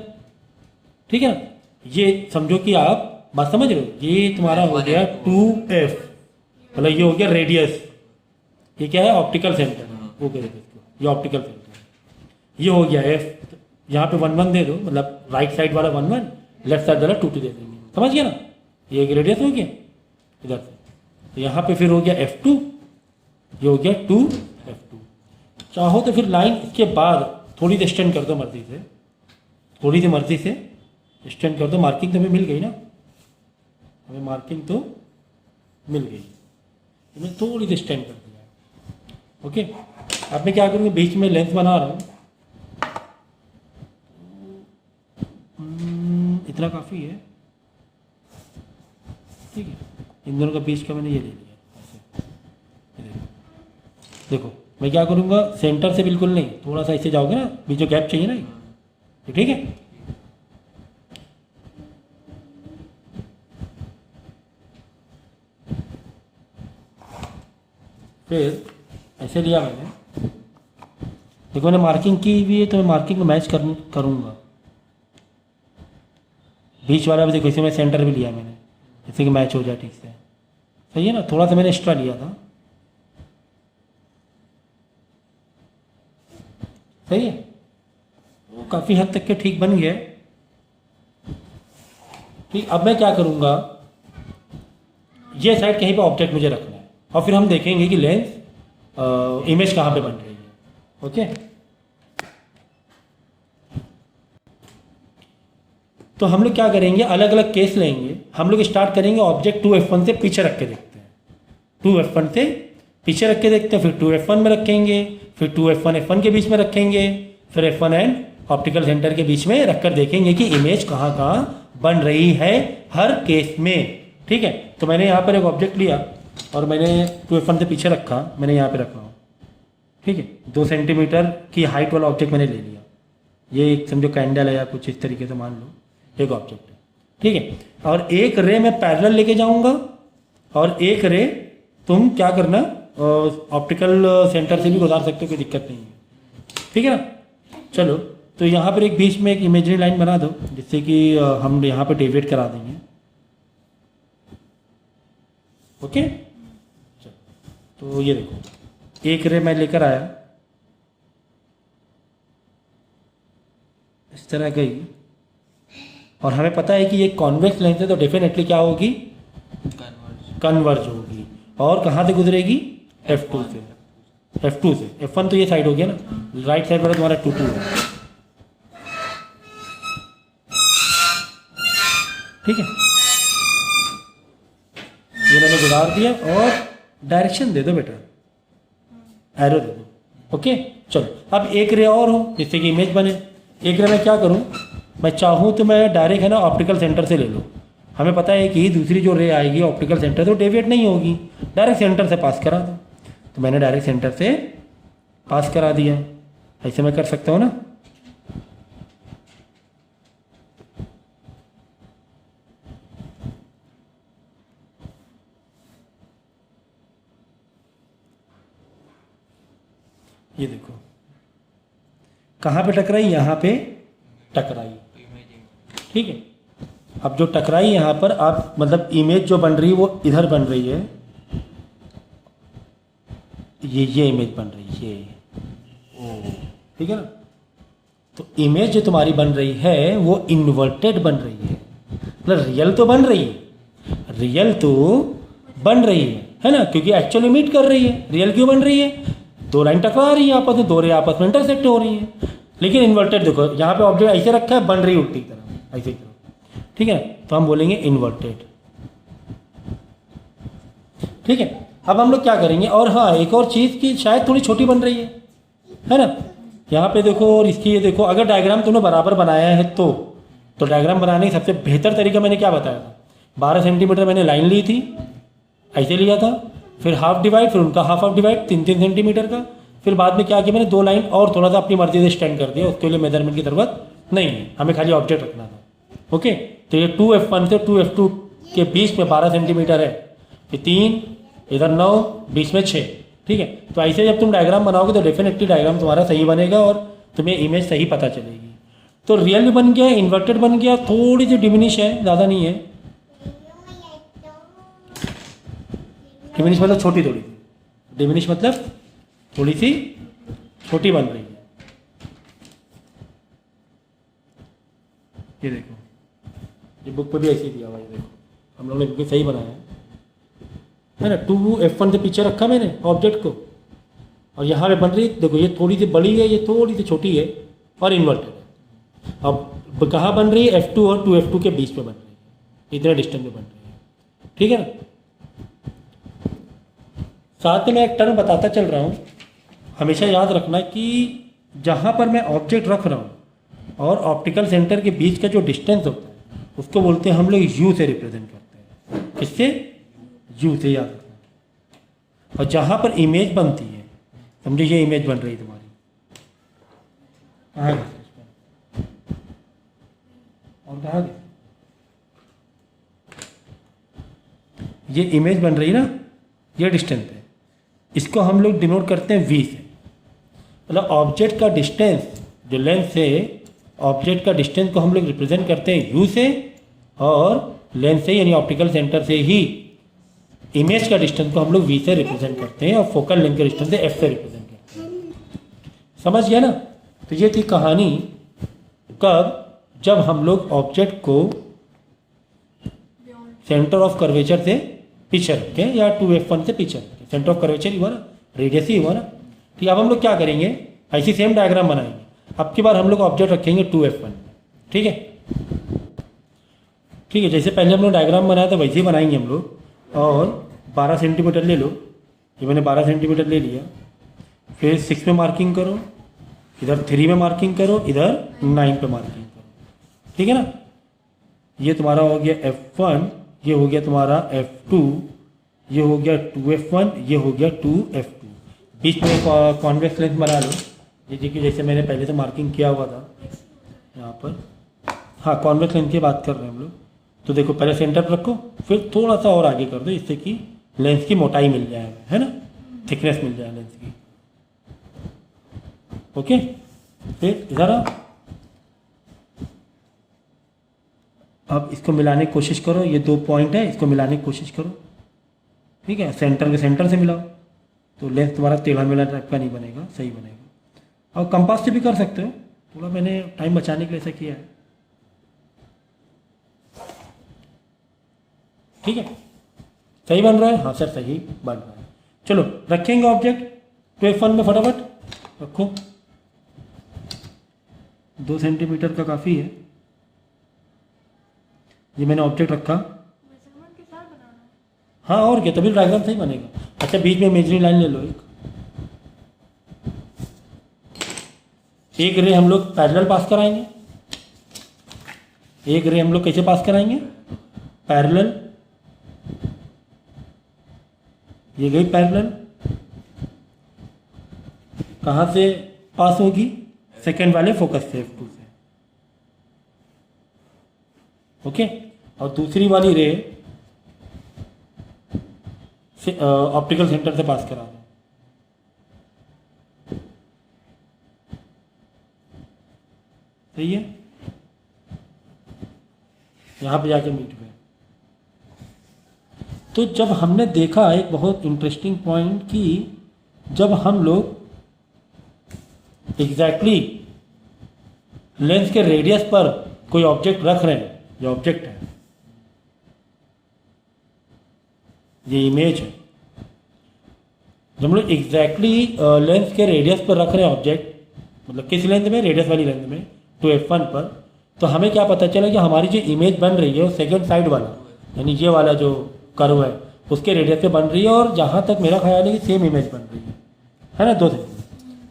ठीक है ना, ये समझो कि आप बात समझ रहे हो, ये तुम्हारा हो गया 2F, मतलब ये हो गया रेडियस। ये क्या है? Optical centre. वो कह देते इसको, ये ऑप्टिकल सेंटर। ये हो गया F, यहाँ पे 1 1 दे दो, मतलब राइट साइड वाला 1 1, लेफ्ट साइड वाला 2 2 दे देंगे। समझ गया ना, ये एक रेडियस हो गया इधर से। तो यहाँ पे फिर हो गया F2, ये हो गया 2F2। चाहो तो फिर लाइन इसके बाद थोड़ी सी एक्सटेंड कर दो मर्जी से, थोड़ी सी मर्जी से एक्सटेंड कर दो। मार्किंग तो हमें मिल गई ना, हमें मार्किंग तो मिल गई, मैं थोड़ी सी एक्सटेंड कर दिया। ओके, अब मैं क्या करूँगा, बीच में लेंस बना रहा हूँ, इतना काफ़ी है। ठीक है, इन दोनों का बीच का मैंने ये ले लिया ऐसे। देखो मैं क्या करूँगा, सेंटर से बिल्कुल नहीं, थोड़ा सा ऐसे जाओगे ना, बीच में गैप चाहिए ना, ये ठीक है। फिर ऐसे लिया मैंने, देखो मैंने मार्किंग की हुई है, तो मैं मार्किंग को मैच करूँगा। बीच वाला भी देखो, इसे मैं सेंटर भी लिया मैंने, जैसे कि मैच हो जाए ठीक से। सही है ना, थोड़ा सा मैंने एक्स्ट्रा लिया था। सही है, वो काफ़ी हद तक के ठीक बन गया। ठीक, अब मैं क्या करूँगा, ये साइड कहीं पे ऑब्जेक्ट मुझे रखना है, और फिर हम देखेंगे कि लेंस इमेज कहाँ पे बन रही है। ओके, तो हम लोग क्या करेंगे, अलग अलग केस लेंगे। हम लोग स्टार्ट करेंगे ऑब्जेक्ट 2F1 से पीछे रख के देखते हैं, 2F1 से पीछे रख के देखते हैं, फिर 2F1 में रखेंगे, फिर 2F1 F1 के बीच में रखेंगे, फिर F1 एंड ऑप्टिकल सेंटर के बीच में रखकर देखेंगे कि इमेज कहाँ कहाँ बन रही है हर केस में। ठीक है, तो मैंने यहाँ पर एक ऑब्जेक्ट लिया और मैंने 2F1 से पीछे रखा, मैंने यहाँ पे रखा हूँ। ठीक है, 2 सेंटीमीटर की हाइट वाला ऑब्जेक्ट मैंने ले लिया। ये एक समझो कैंडल है या कुछ इस तरीके से मान लो, एक ऑब्जेक्ट है। ठीक है, और एक रे मैं पैरेलल लेके जाऊँगा, और एक रे तुम क्या करना, ऑप्टिकल सेंटर से भी गुजार सकते हो, कोई दिक्कत नहीं है। ठीक है ना, चलो तो यहाँ पर एक बीच में एक इमेजरी लाइन बना दो, जिससे कि हम यहाँ पर डेविएट करा देंगे। ओके, चलो तो ये देखो, एक रे मैं लेकर आया, इस तरह गई, और हमें पता है कि ये कॉन्वेक्स लेंस है, तो डेफिनेटली क्या होगी, कन्वर्ज होगी। और कहाँ से गुजरेगी, F2 से। F2 से। F1 तो ये साइड हो गया ना, राइट साइड वाला तुम्हारा 2 2 है, ठीक है। ये मैंने गुजार दिया और डायरेक्शन दे दो बेटा, एरो दे दो, ओके। चलो अब एक रे और हो जिससे कि इमेज बने। एक रे मैं क्या करूँ, मैं चाहूँ तो मैं डायरेक्ट है ना ऑप्टिकल सेंटर से ले लूँ। हमें पता है कि दूसरी जो रे आएगी ऑप्टिकल सेंटर तो डेविएट नहीं होगी, डायरेक्ट सेंटर से पास करा दो। तो मैंने डायरेक्ट सेंटर से पास करा दिया, ऐसे मैं कर सकता हूँ ना। ये देखो कहाँ पे टकराई, यहाँ पे टकराई, ठीक है। अब जो टकराई यहाँ पर आप मतलब इमेज जो बन रही है वो इधर बन रही है, ये इमेज बन रही है, ये ओ ठीक है ना। तो इमेज जो तुम्हारी बन रही है वो इन्वर्टेड बन रही है, मतलब रियल तो बन रही है, रियल तो बन रही है ना, क्योंकि एक्चुअली मीट कर रही है। रियल क्यों बन रही है, दो लाइन टकरा रही है आपस में, दो रे आपस में इंटरसेक्ट हो रही है। लेकिन इन्वर्टेड देखो यहाँ पे ऑब्जेक्ट ऐसे रखा है, बन रही है उल्टी तरह, ऐसे तरह, ठीक है। तो हम बोलेंगे इन्वर्टेड, ठीक है। अब हम लोग क्या करेंगे, और हाँ एक और चीज़ की शायद थोड़ी छोटी बन रही है ना। यहाँ पे देखो और इसकी ये देखो, अगर डायग्राम तुमने बराबर बनाया है तो डायग्राम बनाने का सबसे बेहतर तरीका मैंने क्या बताया था, 12 सेंटीमीटर मैंने लाइन ली थी, ऐसे लिया था, फिर हाफ डिवाइड, फिर उनका हाफ ऑफ डिवाइड 3-3 सेंटीमीटर का, फिर बाद में क्या किया मैंने 2 लाइन और थोड़ा सा अपनी मर्जी से स्टैंड कर दिया, उसके लिए मेजरमेंट की ज़रूरत नहीं है, हमें खाली ऑब्जेक्ट रखना था, ओके। तो ये 2F1 से 2F2 के बीच में 12 सेंटीमीटर है, फिर 3 इधर 9 बीच में 6, ठीक है। तो ऐसे जब तुम डायग्राम बनाओगे तो डेफिनेटली डायग्राम तुम्हारा सही बनेगा और तुम्हें इमेज सही पता चलेगी। तो रियल भी बन गया, इन्वर्टेड बन गया, थोड़ी सी डिमिनिश है, ज़्यादा नहीं है। डिमिनिश मतलब छोटी थोड़ी, डिमिनिश मतलब थोड़ी सी छोटी बन रही है। ये देखो ये बुक पे भी ऐसे ही दिया हुआ है, देखो हम लोगों ने बुक सही बनाया है ना। 2F1 से पीछे रखा मैंने ऑब्जेक्ट को, और यहाँ पे बन रही है, देखो ये थोड़ी सी बड़ी है, ये थोड़ी सी छोटी है और इन्वर्टेड है। अब कहाँ बन रही है, F2 और 2F2 के बीच में बन रही है, इतने डिस्टेंस में बन रही है, ठीक है ना। साथ में मैं एक टर्म बताता चल रहा हूँ, हमेशा याद रखना कि जहाँ पर मैं ऑब्जेक्ट रख रहा हूँ और ऑप्टिकल सेंटर के बीच का जो डिस्टेंस होता है उसको बोलते हैं हम लोग U से रिप्रेजेंट करते हैं। किससे, U से, याद रखना। और जहाँ पर इमेज बनती है, समझो ये इमेज बन रही है तुम्हारी, और कहाँ गए, ये इमेज बन रही है ना, ये डिस्टेंस है, इसको हम लोग डिनोट करते हैं V से। मतलब ऑब्जेक्ट का डिस्टेंस, जो लेंथ से ऑब्जेक्ट का डिस्टेंस को हम लोग रिप्रेजेंट करते हैं U से, और लेंथ से यानी ऑप्टिकल सेंटर से ही इमेज का डिस्टेंस को हम लोग V से रिप्रेजेंट करते हैं, और फोकल लेंथ के डिस्टेंस से F से रिप्रेजेंट करते हैं। समझ गया ना। तो ये थी कहानी, कब, जब हम लोग ऑब्जेक्ट को सेंटर ऑफ कर्वेचर से पीछे रखें या 2F1 से पीछे रखें। सेंटर ऑफ कर्वेचर ही हुआ ना, रेडियस ही हुआ ना, ठीक है। अब हम लोग क्या करेंगे, ऐसी सेम डायग्राम बनाएंगे। अब की बार हम लोग ऑब्जेक्ट रखेंगे 2F1, ठीक है, ठीक है। जैसे पहले हम लोग डायग्राम बनाया था वैसे ही बनाएंगे हम लोग। और 12 सेंटीमीटर ले लो, ये मैंने 12 सेंटीमीटर ले लिया, फिर 6 में मार्किंग करो, इधर 3 में मार्किंग करो, इधर 9 पे मार्किंग करो, ठीक है ना। ये तुम्हारा हो गया F1, ये हो गया तुम्हारा F2, ये हो गया 2F1, ये हो गया 2F2। बीच में कॉन्वेक्स लेंथ बना लो, देखिए जैसे मैंने पहले से मार्किंग किया हुआ था यहाँ पर। हाँ, कॉन्वेक्स लेंथ की बात कर रहे हैं हम लोग। तो देखो पहले सेंटर पर रखो, फिर थोड़ा सा और आगे कर दो, इससे कि लेंस की मोटाई मिल जाए, है ना, थिकनेस मिल जाए लेंस की, ओके। फिर इधर आओ, अब इसको मिलाने की कोशिश करो, ये 2 पॉइंट है, इसको मिलाने की कोशिश करो, ठीक है। सेंटर के सेंटर से मिलाओ तो लेंस तुम्हारा टेढ़ा मेढ़ा टाइप का नहीं बनेगा, सही बनेगा। और कंपास से भी कर सकते हो, थोड़ा मैंने टाइम बचाने के लिए ऐसा किया है, ठीक है। सही बन रहा है, हाँ सर सही बन रहा है। चलो रखेंगे ऑब्जेक्ट, तो F1 में फटाफट रखो, 2 सेंटीमीटर का काफ़ी है। ये मैंने ऑब्जेक्ट रखा, मेजरमेंट के साथ बनाना है। हाँ और क्या, तभी डायग्राम सही बनेगा। अच्छा बीच में इमेजिनरी लाइन ले लो, एक रे हम लोग पैरेलल पास कराएंगे। एक रे हम लोग कैसे पास कराएंगे? पैरेलल, ये गई पैरेलल, कहाँ से पास होगी? सेकेंड वाले फोकस से, F2 से। ओके, और दूसरी वाली रे ऑप्टिकल सेंटर से पास करा दो। सही है, यहां पे जाके मीट हुए। तो जब हमने देखा एक बहुत इंटरेस्टिंग पॉइंट कि जब हम लोग एग्जैक्टली लेंस के रेडियस पर कोई ऑब्जेक्ट रख रहे हैं, ये ऑब्जेक्ट है, ये इमेज है, जब हम लोग एग्जैक्टली लेंस के रेडियस पर रख रहे हैं ऑब्जेक्ट, मतलब किस लेंस में? रेडियस वाली लेंस में, तो F1 पर, तो हमें क्या पता चला कि हमारी जो इमेज बन रही है वो सेकेंड साइड वाला, यानी ये वाला जो कर्व है उसके रेडियस पे बन रही है, और जहाँ तक मेरा ख्याल है कि सेम इमेज बन रही है ना, 2 से।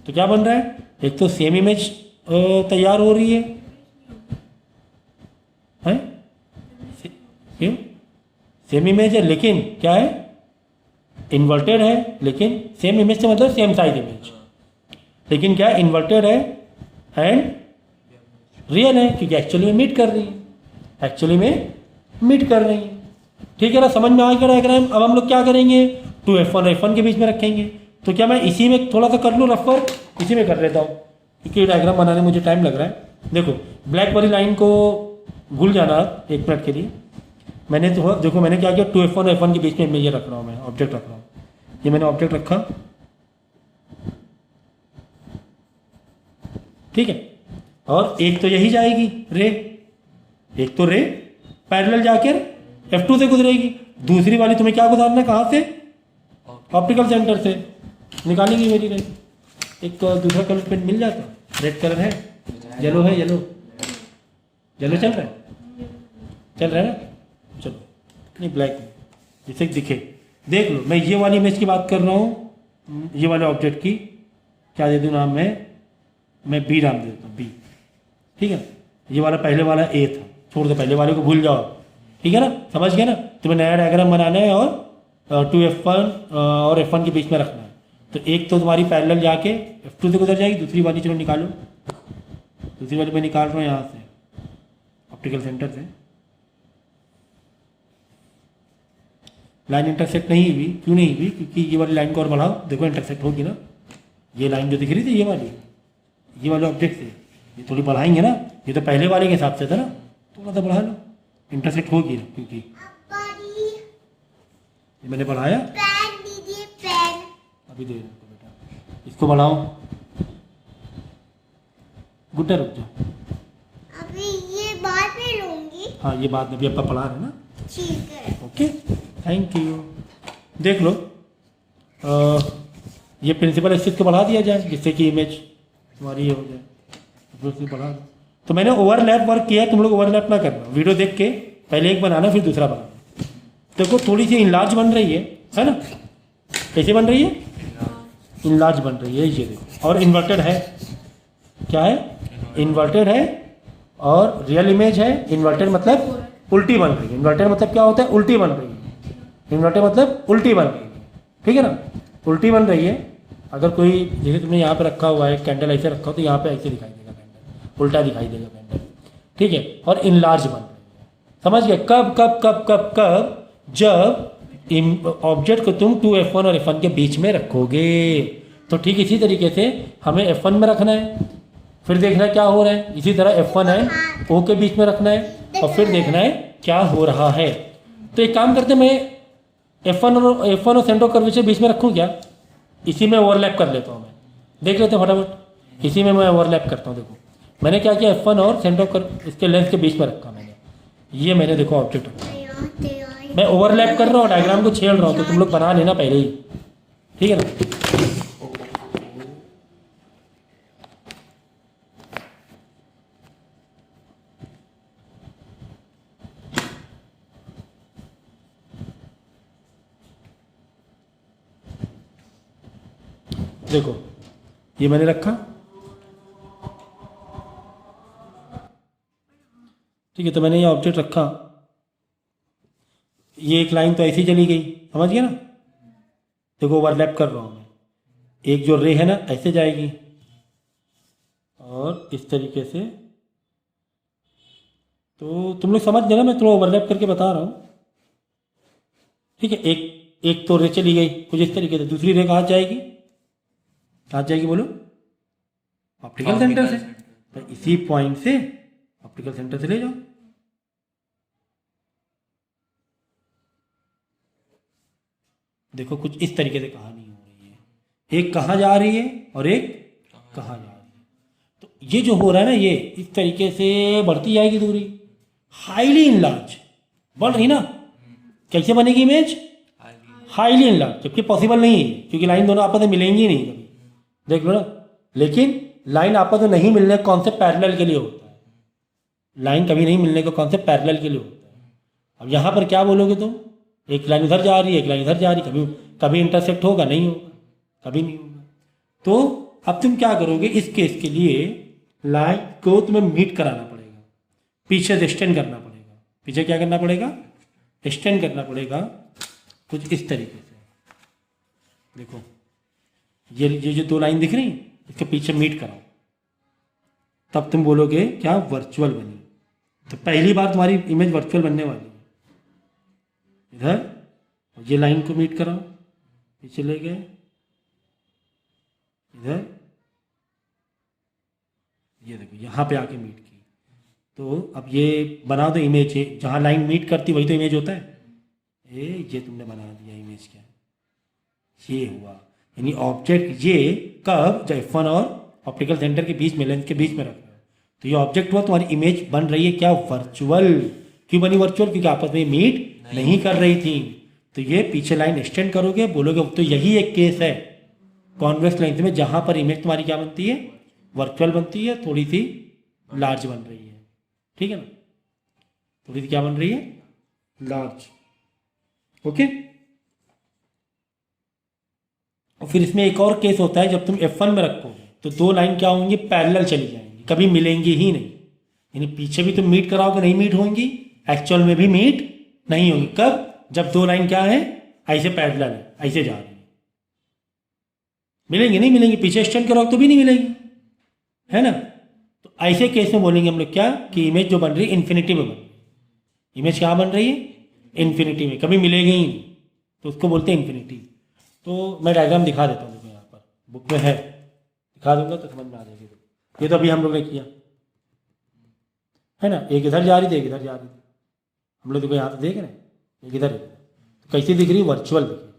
तो क्या बन रहा है? एक तो सेम इमेज तैयार हो रही है, क्यों? सेम इमेज है, लेकिन क्या है? इन्वर्टेड है, लेकिन सेम इमेज से मतलब सेम साइज इमेज, लेकिन क्या है? इन्वर्टेड है एंड रियल है, क्योंकि एक्चुअली में मीट कर रही है, एक्चुअली में मीट कर रही है। ठीक है ना, समझ में आ गया डायग्राम? अब हम लोग क्या करेंगे? 2F1 और F1 के बीच में रखेंगे। तो क्या मैं इसी में थोड़ा सा कर लूँ रफ वर्क? इसी में कर लेता हूँ, क्योंकि डायग्राम बनाने में मुझे टाइम लग रहा है। देखो ब्लैक वाली लाइन को भूल जाना 1 मिनट के लिए। मैंने तो देखो मैंने क्या किया, 2F1 और F1 के बीच में ये रख रहा हूँ, मैं ऑब्जेक्ट रख रहा हूँ। ये मैंने ऑब्जेक्ट रखा, ठीक है, और एक तो यही जाएगी रे, एक तो रे पैरेलल जाकर F2 से गुजरेगी, दूसरी वाली तुम्हें क्या गुजारना है? कहाँ से? ऑप्टिकल सेंटर से निकालेंगी मेरी रे। एक तो दूसरा कलर पेन मिल जाता, रेड कलर है, येलो है, येलो येलो चल रहा है, चल रहा है ना? चलो नहीं, ब्लैक में जिसे दिखे। देख लो, मैं ये वाली इमेज की बात कर रहा हूँ, ये वाले ऑब्जेक्ट की क्या दे दूँ नाम? मैं बी नाम दे देता हूँ, बी, ठीक है। ये वाला पहले वाला ए था, छोड़ दो, पहले वाले को भूल जाओ, ठीक है ना? समझ गया ना? तुम्हें नया डायग्राम बनाना है और 2F1 और F1 के बीच में रखना है। तो एक तो तुम्हारी पैरेलल जाके F2 से गुजर जाएगी, दूसरी वाली चलो निकालो, दूसरी वाली मैं निकाल रहा हूँ यहाँ से ऑप्टिकल सेंटर से। लाइन इंटरसेक्ट नहीं हुई, क्यों नहीं हुई? क्योंकि ये वाली लाइन को और बढ़ाओ, देखो इंटरसेक्ट होगी ना। ये लाइन जो दिख रही थी, ये वाले ऑब्जेक्ट से ये थोड़ी बढ़ाएंगे ना, ये तो पहले वाले के हिसाब से था ना, थोड़ा सा बढ़ा लो, इंटरसेक्ट होगी ना, क्योंकि ये मैंने बढ़ाया। पेन दीजिए, पेन अभी दे रहा बेटा, इसको बढ़ाओ, गुड्डा रुक जाओ, अभी ये बाद में लूंगी। हाँ ये बात में भी अपना पढ़ा रहे ना, ठीक है, ओके, थैंक यू। देख लो, ये प्रिंसिपल एक्सिस को बढ़ा दिया जाए जिससे कि इमेज तुम्हारी ये हो जाए, बढ़ा दो। तो मैंने ओवरलैप वर्क किया, तुम लोग ओवरलैप ना करना, वीडियो देख के पहले एक बनाना फिर दूसरा बनाना। देखो थोड़ी सी इनलार्ज बन रही है ना? कैसे बन रही है? इनलार्ज बन रही है, ये देखो, और इन्वर्टेड है, क्या है? इन्वर्टेड है, और रियल इमेज है। इन्वर्टेड मतलब उल्टी बन रही है, इन्वर्टेड मतलब क्या होता है? उल्टी बन रही है, इन्वर्टेड मतलब उल्टी बन रही है, ठीक है ना? उल्टी बन रही है। अगर कोई जैसे तुमने यहाँ पे रखा हुआ है कैंडल, ऐसे रखा हो तो यहाँ पे ऐसे दिखाई देगा कैंडल, उल्टा दिखाई देगा कैंडल, ठीक है, और इनलार्ज बन रही है। समझ गए? कब कब कब कब कब? जब ऑब्जेक्ट को तुम 2F1 और F1 के बीच में रखोगे। तो ठीक इसी तरीके से हमें F1 में रखना है, फिर देखना है क्या हो रहा है। इसी तरह F1 है, O के बीच में रखना है, और फिर देखना है क्या हो रहा है। तो एक काम करते, मैं F1 और सेंटर कर्व के बीच में रखूँ क्या? इसी में ओवरलैप कर लेता हूँ मैं, देख लेते हैं फटाफट। इसी में मैं ओवरलैप करता हूँ। देखो मैंने क्या किया, F1 और सेंटर कर्व इसके लेंस के बीच में रखा मैंने, ये मैंने देखो ऑब्जेक्ट रखा, मैं ओवरलैप कर रहा हूँ, डायग्राम को छेड़ रहा हूँ, तो तुम लोग बना लेना पहले ही, ठीक है ना? देखो ये मैंने रखा, ठीक है, तो मैंने ये ऑब्जेक्ट रखा, ये एक लाइन तो ऐसी चली गई, समझ गया ना। देखो ओवरलैप कर रहा हूँ मैं, एक जो रे है ना ऐसे जाएगी और इस तरीके से, तो तुम लोग समझ गए ना, मैं थोड़ा ओवरलैप करके बता रहा हूँ, ठीक है। एक तो रे चली गई कुछ इस तरीके से, दूसरी रे कहाँ जाएगी, कहाँ जाएगी बोलो, ऑप्टिकल सेंटर से, तो इसी पॉइंट से ऑप्टिकल सेंटर से ले जाओ। देखो कुछ इस तरीके से कहानी हो रही है, एक कहाँ जा रही है और एक कहाँ जा रही है। तो ये जो हो रहा है ना, ये इस तरीके से बढ़ती जाएगी दूरी, हाईली इनलार्ज बढ़ रही ना। कैसे बनेगी इमेज, हाईली इनलार्ज, जबकि पॉसिबल नहीं है क्योंकि लाइन दोनों आपस में मिलेंगी नहीं कभी, देख लो ना। लेकिन लाइन आपस में नहीं मिलने का कॉन्सेप्ट पैरेलल के लिए होता है, लाइन कभी नहीं मिलने का कॉन्सेप्ट पैरेलल के लिए होता है। अब यहाँ पर क्या बोलोगे तुम, एक लाइन इधर जा रही है एक लाइन इधर जा रही है, कभी कभी इंटरसेक्ट होगा, नहीं होगा, कभी नहीं होगा। तो अब तुम क्या करोगे, इस केस के लिए लाइन को तुम्हें मीट कराना पड़ेगा, पीछे से एक्सटेंड करना पड़ेगा, पीछे क्या करना पड़ेगा, एक्सटेंड करना पड़ेगा कुछ इस तरीके से। देखो ये जो दो लाइन दिख रही इसके पीछे मीट कराओ, तब तुम बोलोगे क्या, वर्चुअल बनी। तो पहली बार तुम्हारी इमेज वर्चुअल बनने वाली है। इधर ये लाइन को मीट कराओ, पीछे ले गए, इधर ये देखो यहाँ पे आके मीट की, तो अब ये बना दो इमेज है, जहाँ लाइन मीट करती वही तो इमेज होता है। ये तुमने बना दिया इमेज, क्या ये हुआ, यानी ऑब्जेक्ट ये कब जब F1 और ऑप्टिकल सेंटर के बीच में, लेंस के बीच में रख रहे हो, तो ये ऑब्जेक्ट हुआ, तुम्हारी इमेज बन रही है क्या, वर्चुअल। क्यों बनी वर्चुअल, क्योंकि आपस में मीट नहीं कर रही थी। तो ये पीछे लाइन एक्सटेंड करोगे, बोलोगे तो यही एक केस है कॉन्वेक्स लेंस में जहां पर इमेज तुम्हारी क्या बनती है, वर्चुअल बनती है, थोड़ी सी लार्ज बन रही है, ठीक है ना, थोड़ी सी क्या बन रही है, लार्ज, ओके। और फिर इसमें एक और केस होता है, जब तुम F1 में रखोगे तो दो लाइन क्या होंगी, पैरेलल चली जाएंगी, कभी मिलेंगी ही नहीं, यानी पीछे भी तुम मीट कराओगे नहीं मीट होंगी, एक्चुअल में भी मीट नहीं होंगी। कब, जब दो लाइन क्या है, ऐसे पैरेलल है, ऐसे जा रही है, मिलेंगे नहीं मिलेंगे, पीछे एक्सटेंड करोगे तो भी नहीं मिलेगी, है ना। तो ऐसे केस में बोलेंगे हम लोग क्या, कि इमेज जो बन रही है इन्फिनिटी में बन रही है, इमेज क्या बन रही है, इन्फिनिटी में, कभी मिलेगी ही नहीं, तो उसको बोलते हैं इन्फिनिटी। तो मैं डायग्राम दिखा देता हूँ, देखो यहाँ पर बुक में है, दिखा दूंगा तो समझ में आ जाएगी। ये तो अभी हम लोग ने किया है ना, एक इधर जा रही थी एक इधर जा रही थी, हम लोग देखो यहाँ से देख रहे हैं, एक इधर, तो कैसी दिख रही है, वर्चुअल दिख रही है,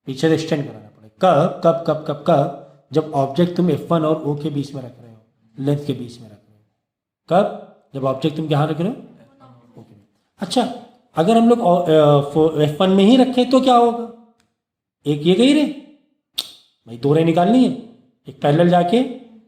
पीछे से एक्सटेंड कराना पड़ेगा। कब कब कब कब कब, जब ऑब्जेक्ट तुम F1 और O के बीच में रख रहे हो, लेंस के बीच में रख रहे हो, कब, जब ऑब्जेक्ट तुम कहाँ रख रहे हो, ओके। अच्छा, अगर हम लोग F1 में ही रखें तो क्या होगा, एक ये गई रे भाई, दो रे निकालनी है, एक पैरेलल जाके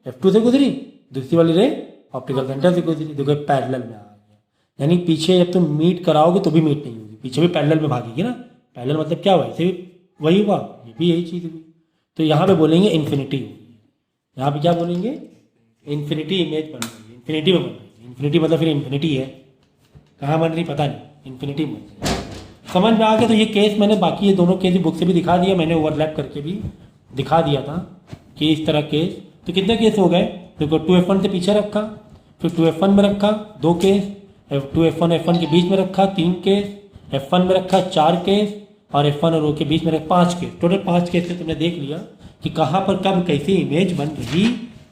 F2 से गुजरी, दूसरी वाली रे ऑप्टिकल सेंटर से गुजरी, देखो पैरेलल में आ गया, यानी पीछे जब तुम मीट कराओगे तो भी मीट नहीं होगी, पीछे भी पैरेलल में भागेगी ना, पैरेलल मतलब क्या हुआ, इसे भी वही हुआ, ये भी यही चीज़ हुई। तो यहाँ पे बोलेंगे इन्फिनिटी होगी, यहाँ पे क्या बोलेंगे, इन्फिनिटी इमेज बन रही है, इन्फिनिटी में बन रही है, इन्फिनिटी मतलब फिर इन्फिनिटी है, कहाँ बन रही पता नहीं, इन्फिनिटी में बन रही है। समझ में आ गया। तो ये केस मैंने बाकी ये दोनों केस बुक से भी दिखा दिया, मैंने ओवरलैप करके भी दिखा दिया था कि इस तरह केस। तो कितने केस हो गए, देखो 2F1 से पीछे रखा, फिर 2F1 में रखा 2 केस, 2F1 F1 के बीच में रखा 3 केस, F1 में रखा 4 केस, और F1 और O के बीच में रखा 5 केस। टोटल 5 केस से तुमने देख लिया कि कहाँ पर कब कैसी इमेज बन रही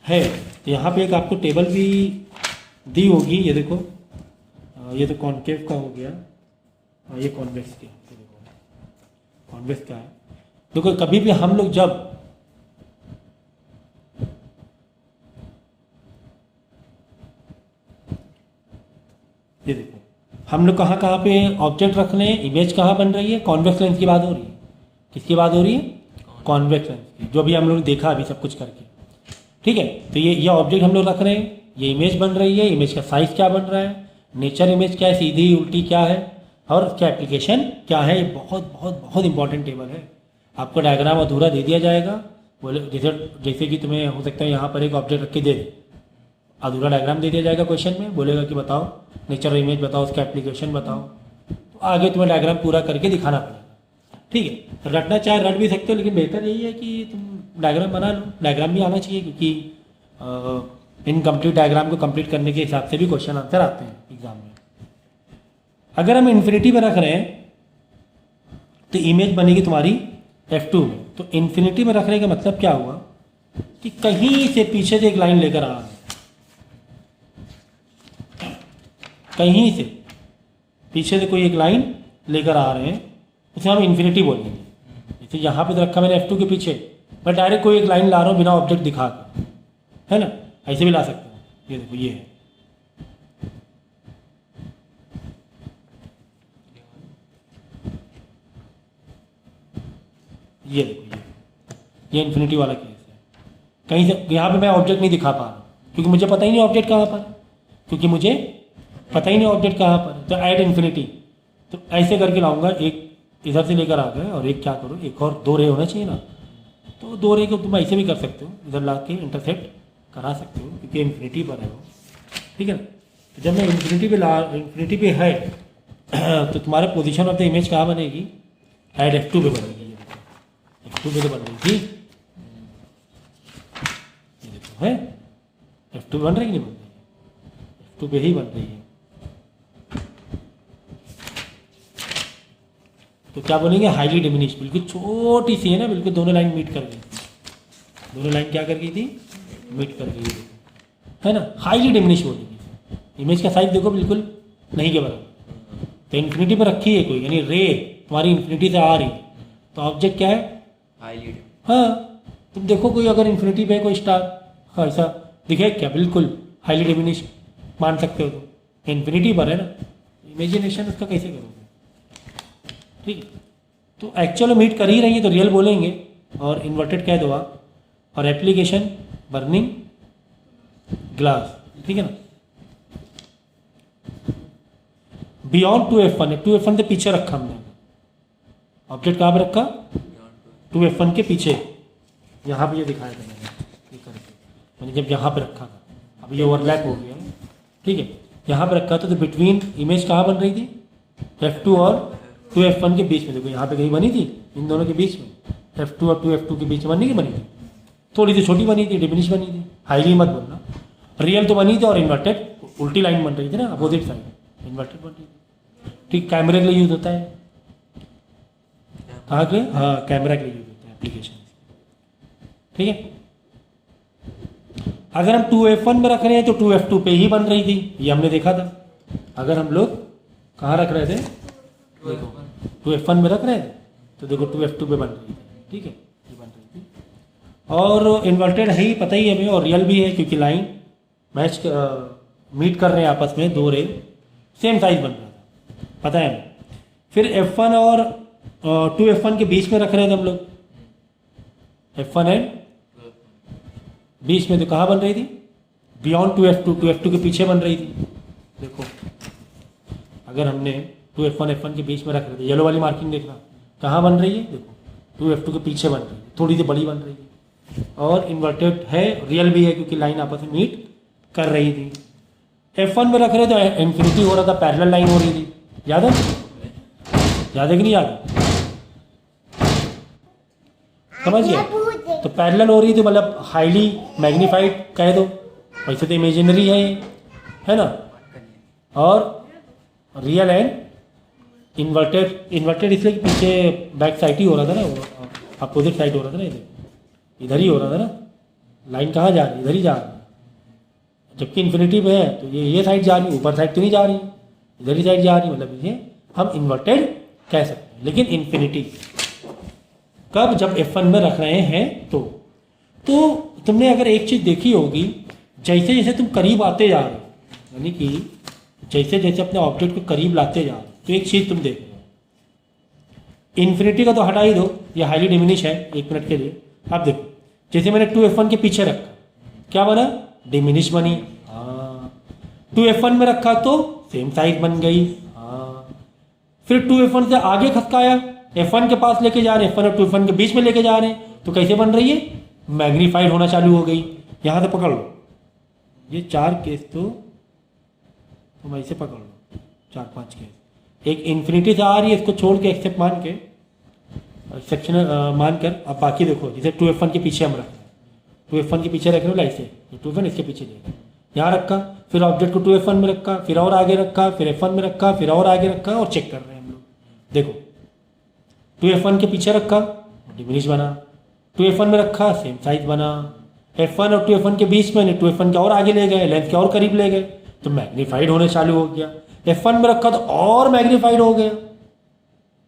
है। तो यहाँ पे एक आपको टेबल भी दी होगी, ये देखो, ये तो कॉन्केव का हो गया, ये कॉन्वेक्स का, देखो कॉन्वेक्स का है। देखो कभी भी हम लोग जब ये देखो हम लोग कहाँ कहाँ पे ऑब्जेक्ट रख रहे हैं, इमेज कहाँ बन रही है, कॉन्वेक्स लेंस की बात हो रही है, किसकी बात हो रही है, कॉन्वेक्स लेंस की, जो भी हम लोग देखा अभी सब कुछ करके, ठीक है। तो ये ऑब्जेक्ट हम लोग रख रहे हैं, ये इमेज बन रही है, इमेज का साइज क्या बन रहा है, नेचर इमेज क्या है, सीधी उल्टी क्या है, और उसका एप्लीकेशन क्या है। ये बहुत बहुत बहुत इंपॉर्टेंट टेबल है, आपको डायग्राम अधूरा दे दिया जाएगा, बोले जैसे जैसे कि तुम्हें हो सकता है यहाँ पर एक ऑब्जेक्ट रख के दे दे, अधूरा डायग्राम दे दिया जाएगा क्वेश्चन में, बोलेगा कि बताओ नेचर इमेज बताओ, उसका एप्लीकेशन बताओ, तो आगे तुम्हें डायग्राम पूरा करके दिखाना पड़ेगा। ठीक है, रटना चाहे रट भी सकते हो, लेकिन बेहतर यही है कि तुम डायग्राम बना लो। डायग्राम भी आना चाहिए, क्योंकि इनकम्प्लीट डायग्राम को कंप्लीट करने के हिसाब से भी क्वेश्चन आंसर आते हैं एग्जाम में। अगर हम इन्फिनिटी में रख रहे हैं तो इमेज बनेगी तुम्हारी F2 में। तो इन्फिनिटी में रखने का मतलब क्या हुआ कि कहीं से पीछे से एक लाइन लेकर आ रहे हैं, कहीं से पीछे से कोई एक लाइन लेकर आ रहे हैं, उसे हम इन्फिनिटी बोलेंगे। जैसे यहाँ पे तो रखा मैंने F2 के पीछे, मैं डायरेक्ट कोई एक लाइन ला रहा हूँ बिना ऑब्जेक्ट दिखा कर, है ना, ऐसे भी ला सकते हो। ये देखो ये है, ये देखो ये इन्फिनिटी वाला केस है। कहीं से यहाँ पे मैं ऑब्जेक्ट नहीं दिखा पा रहा क्योंकि मुझे पता ही नहीं ऑब्जेक्ट कहाँ पर, क्योंकि मुझे पता ही नहीं ऑब्जेक्ट कहाँ पर। तो ऐड इन्फिनिटी, तो ऐसे करके लाऊंगा, एक इधर से लेकर आ गए और एक क्या करो, एक और 2 रे होना चाहिए ना, तो 2 रे को तुम ऐसे भी कर सकते हो, इधर ला के इंटरसेक्ट करा सकते हो क्योंकि इन्फिनिटी पर है वो। ठीक है ना, तो जब मैं इन्फिनिटी पे है तो तुम्हारा पोजीशन ऑफ द इमेज कहाँ बनेगी, ऐड F2 पे बनेगी। F2 पे तो बन रही थी, ये देखो है F2 बन रही नहीं बन रही, F2 पे ही बन रही है। तो क्या बोलेंगे, हाईली डिमिनिश, बिल्कुल छोटी सी है ना, बिल्कुल दोनों लाइन मीट कर गई, दोनों लाइन क्या कर गई थी, मीट कर गई है ना, हाईली डिमिनिश बोलेंगे। इमेज का साइज देखो बिल्कुल नहीं के बराबर, तो इन्फिनिटी पर रखी है कोई, यानी रे तुम्हारी इन्फिनिटी से आ रही, तो ऑब्जेक्ट क्या है, हाईली। हाँ, तुम देखो कोई अगर इन्फिनिटी पे कोई स्टार, हाँ ऐसा दिखे क्या, बिल्कुल हाईली डिमिनिश मान सकते हो, तो इन्फिनिटी पर है ना, इमेजिनेशन उसका कैसे करोगे। ठीक है, तो एक्चुअल मीट कर ही रही है तो रियल बोलेंगे, और इन्वर्टेड कह दो आप, और एप्लीकेशन बर्निंग ग्लास। ठीक है ना, बियॉन्ड 2F1 है, 2F1 से पीछे रखा हमने ऑब्जेक्ट, कहाँ पे रखा, 2F1 के पीछे, यहाँ पे ये दिखाया था मैंने, ये करके मैंने जब यहाँ पे रखा था, अब ये ओवरलैप हो गया। ठीक है, यहाँ पे रखा था, तो बिटवीन इमेज कहाँ बन रही थी, F2 और 2F1 के बीच में। देखो यहाँ पे कहीं बनी थी, इन दोनों के बीच में, F2 और 2F2 के बीच में बनने की बनी थी, थोड़ी सी छोटी बनी थी, डिमिनिश बनी थी, हाईली मत बोलना। रियल तो बनी थी और इन्वर्टेड उल्टी लाइन बन रही थी ना, अपोजिट साइड इन्वर्टेड बन रही थी। ठीक, कैमरे के लिए यूज होता है, कहाँ के, हाँ कैमरा के लिए यूज होता है एप्लीकेशन। ठीक है, अगर हम 2F1 में रख रहे हैं तो 2F2 पे ही बन रही थी, ये हमने देखा था। अगर हम लोग कहाँ रख रहे थे, देखो 2F1 में रख रहे थे तो देखो 2F2 पे बन रही थी। ठीक है, ये बन रही थी, और इन्वर्टेड है ही, पता ही हमें, और रियल भी है क्योंकि लाइन मैच मीट कर रहे हैं आपस में, 2 रे सेम साइज बन रहा था, पता है हमें। फिर F1 और 2F1 के बीच में रख रहे थे हम लोग, F1 एंड बीच में, तो कहाँ बन रही थी, बियॉन्ड 2F2 के पीछे बन रही थी। देखो अगर हमने 2F1 F1 के बीच में रख रहे थे, येलो वाली मार्किंग देखना, कहाँ बन रही है, देखो 2F2 के पीछे बन रही है, थोड़ी सी बड़ी बन रही है, और इन्वर्टेड है, रियल भी है क्योंकि लाइन आपस में मीट कर रही थी। F1 में रख रहे तो इन्फिनिटी हो रहा था, पैरेलल लाइन हो रही थी, याद है, याद है कि नहीं याद, समझ गया। तो पैरेलल हो रही थी मतलब हाईली मैग्नीफाइड कह दो, वैसे तो इमेजिनरी है ना, और रियल एंड इन्वर्टेड इसलिए कि पीछे बैक साइड ही हो रहा था ना, अपोजिट साइड हो रहा था ना, इधर ही हो रहा था ना, लाइन कहाँ जा रही, इधर ही जा रही है, जबकि इन्फिनिटी पे है तो ये साइड जा रही है, ऊपर साइड तो नहीं जा रही, इधर ही साइड जा रही, मतलब ये हम इन्वर्टेड कह सकते हैं। लेकिन इन्फिनिटी कब, जब F1 में रख रहे हैं तो तुमने अगर एक चीज़ देखी होगी, जैसे जैसे तुम करीब आते जा रहे हो, यानी कि जैसे जैसे अपने ऑब्जेक्ट को करीब लाते जा रहे हो, तो एक चीज़ तुम देख रहे हो, इन्फिनिटी का तो हटा ही दो, ये हाईली डिमिनिश है 1 मिनट के लिए। आप देखो जैसे मैंने 2F1 के पीछे रखा, क्या बना, डिमिनिश बनी, हाँ। 2F1 में रखा तो सेम साइज बन गई, हाँ। फिर 2F1 से आगे खसकाया, F1 के पास लेके जा रहे हैं, F1 और 2F1 के बीच में लेके जा रहे हैं, तो कैसे बन रही है, मैग्नीफाइड होना चालू हो गई। यहाँ से पकड़ लो, ये 4 केस तो तुम ऐसे पकड़ लो, 4-5 केस। एक इन्फिनिटी से आ रही है, इसको छोड़ के एक्सेप्ट मान के, एक्सेप्शनल मानकर अब बाकी देखो। जैसे 2f1 के पीछे हम रख रहे हैं, 2f1 के पीछे रख रहे हो ऐसे, 2f1 इसके पीछे लेगा, यहाँ रखा, फिर ऑब्जेक्ट को 2f1 में रखा, फिर और आगे रखा, फिर f1 में रखा, फिर और आगे रखा, और चेक कर रहे हैं हम लोग। देखो 2f1 के पीछे रखा, डिमिनिश बना, 2f1 में रखा, सेम साइज बना, f1 और 2f1 के बीच में 2f1 के और आगे ले गए, लेंथ के और करीब ले गए, तो मैग्नीफाइड होने चालू हो गया। f1 में रखा तो और मैग्नीफाइड हो गया।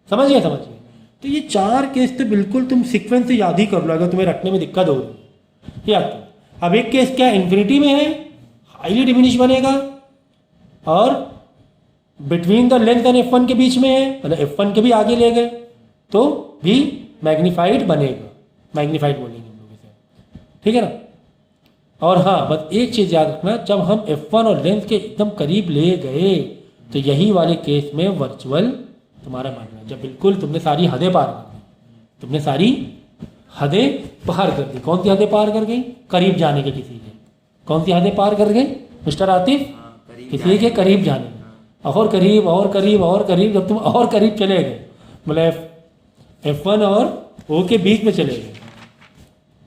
समझ गए? समझ गए? तो ये 4 केस तो बिल्कुल तुम सीक्वेंस से याद ही कर लो, अगर तुम्हें रखने में दिक्कत हो रही है। याद करो। अब एक केस क्या इन्फिनिटी में है, हाईली डिमिनिश बनेगा, और between the length and f1 के बीच में है, मतलब f1 के भी आगे ले गए तो भी मैग्नीफाइड बनेगा। मैग्नीफाइड बोलेंगे हम लोग इसे, ठीक है ना। और हाँ, बस एक चीज़ याद रखना, जब हम f1 और लेंथ के एकदम करीब ले गए तो यही वाले केस में वर्चुअल तुम्हारा मानना है। जब बिल्कुल तुमने सारी हदें पार कर दी, तुमने सारी हदें पार कर दी। कौन सी हदें पार कर गई? करीब जाने के किसी के। कौन सी हदें पार कर गई मिस्टर आतिफ? किसी के करीब जाने, और करीब और करीब और करीब। जब तुम और करीब चले गए, मतलब f1 और o के बीच में चले गए,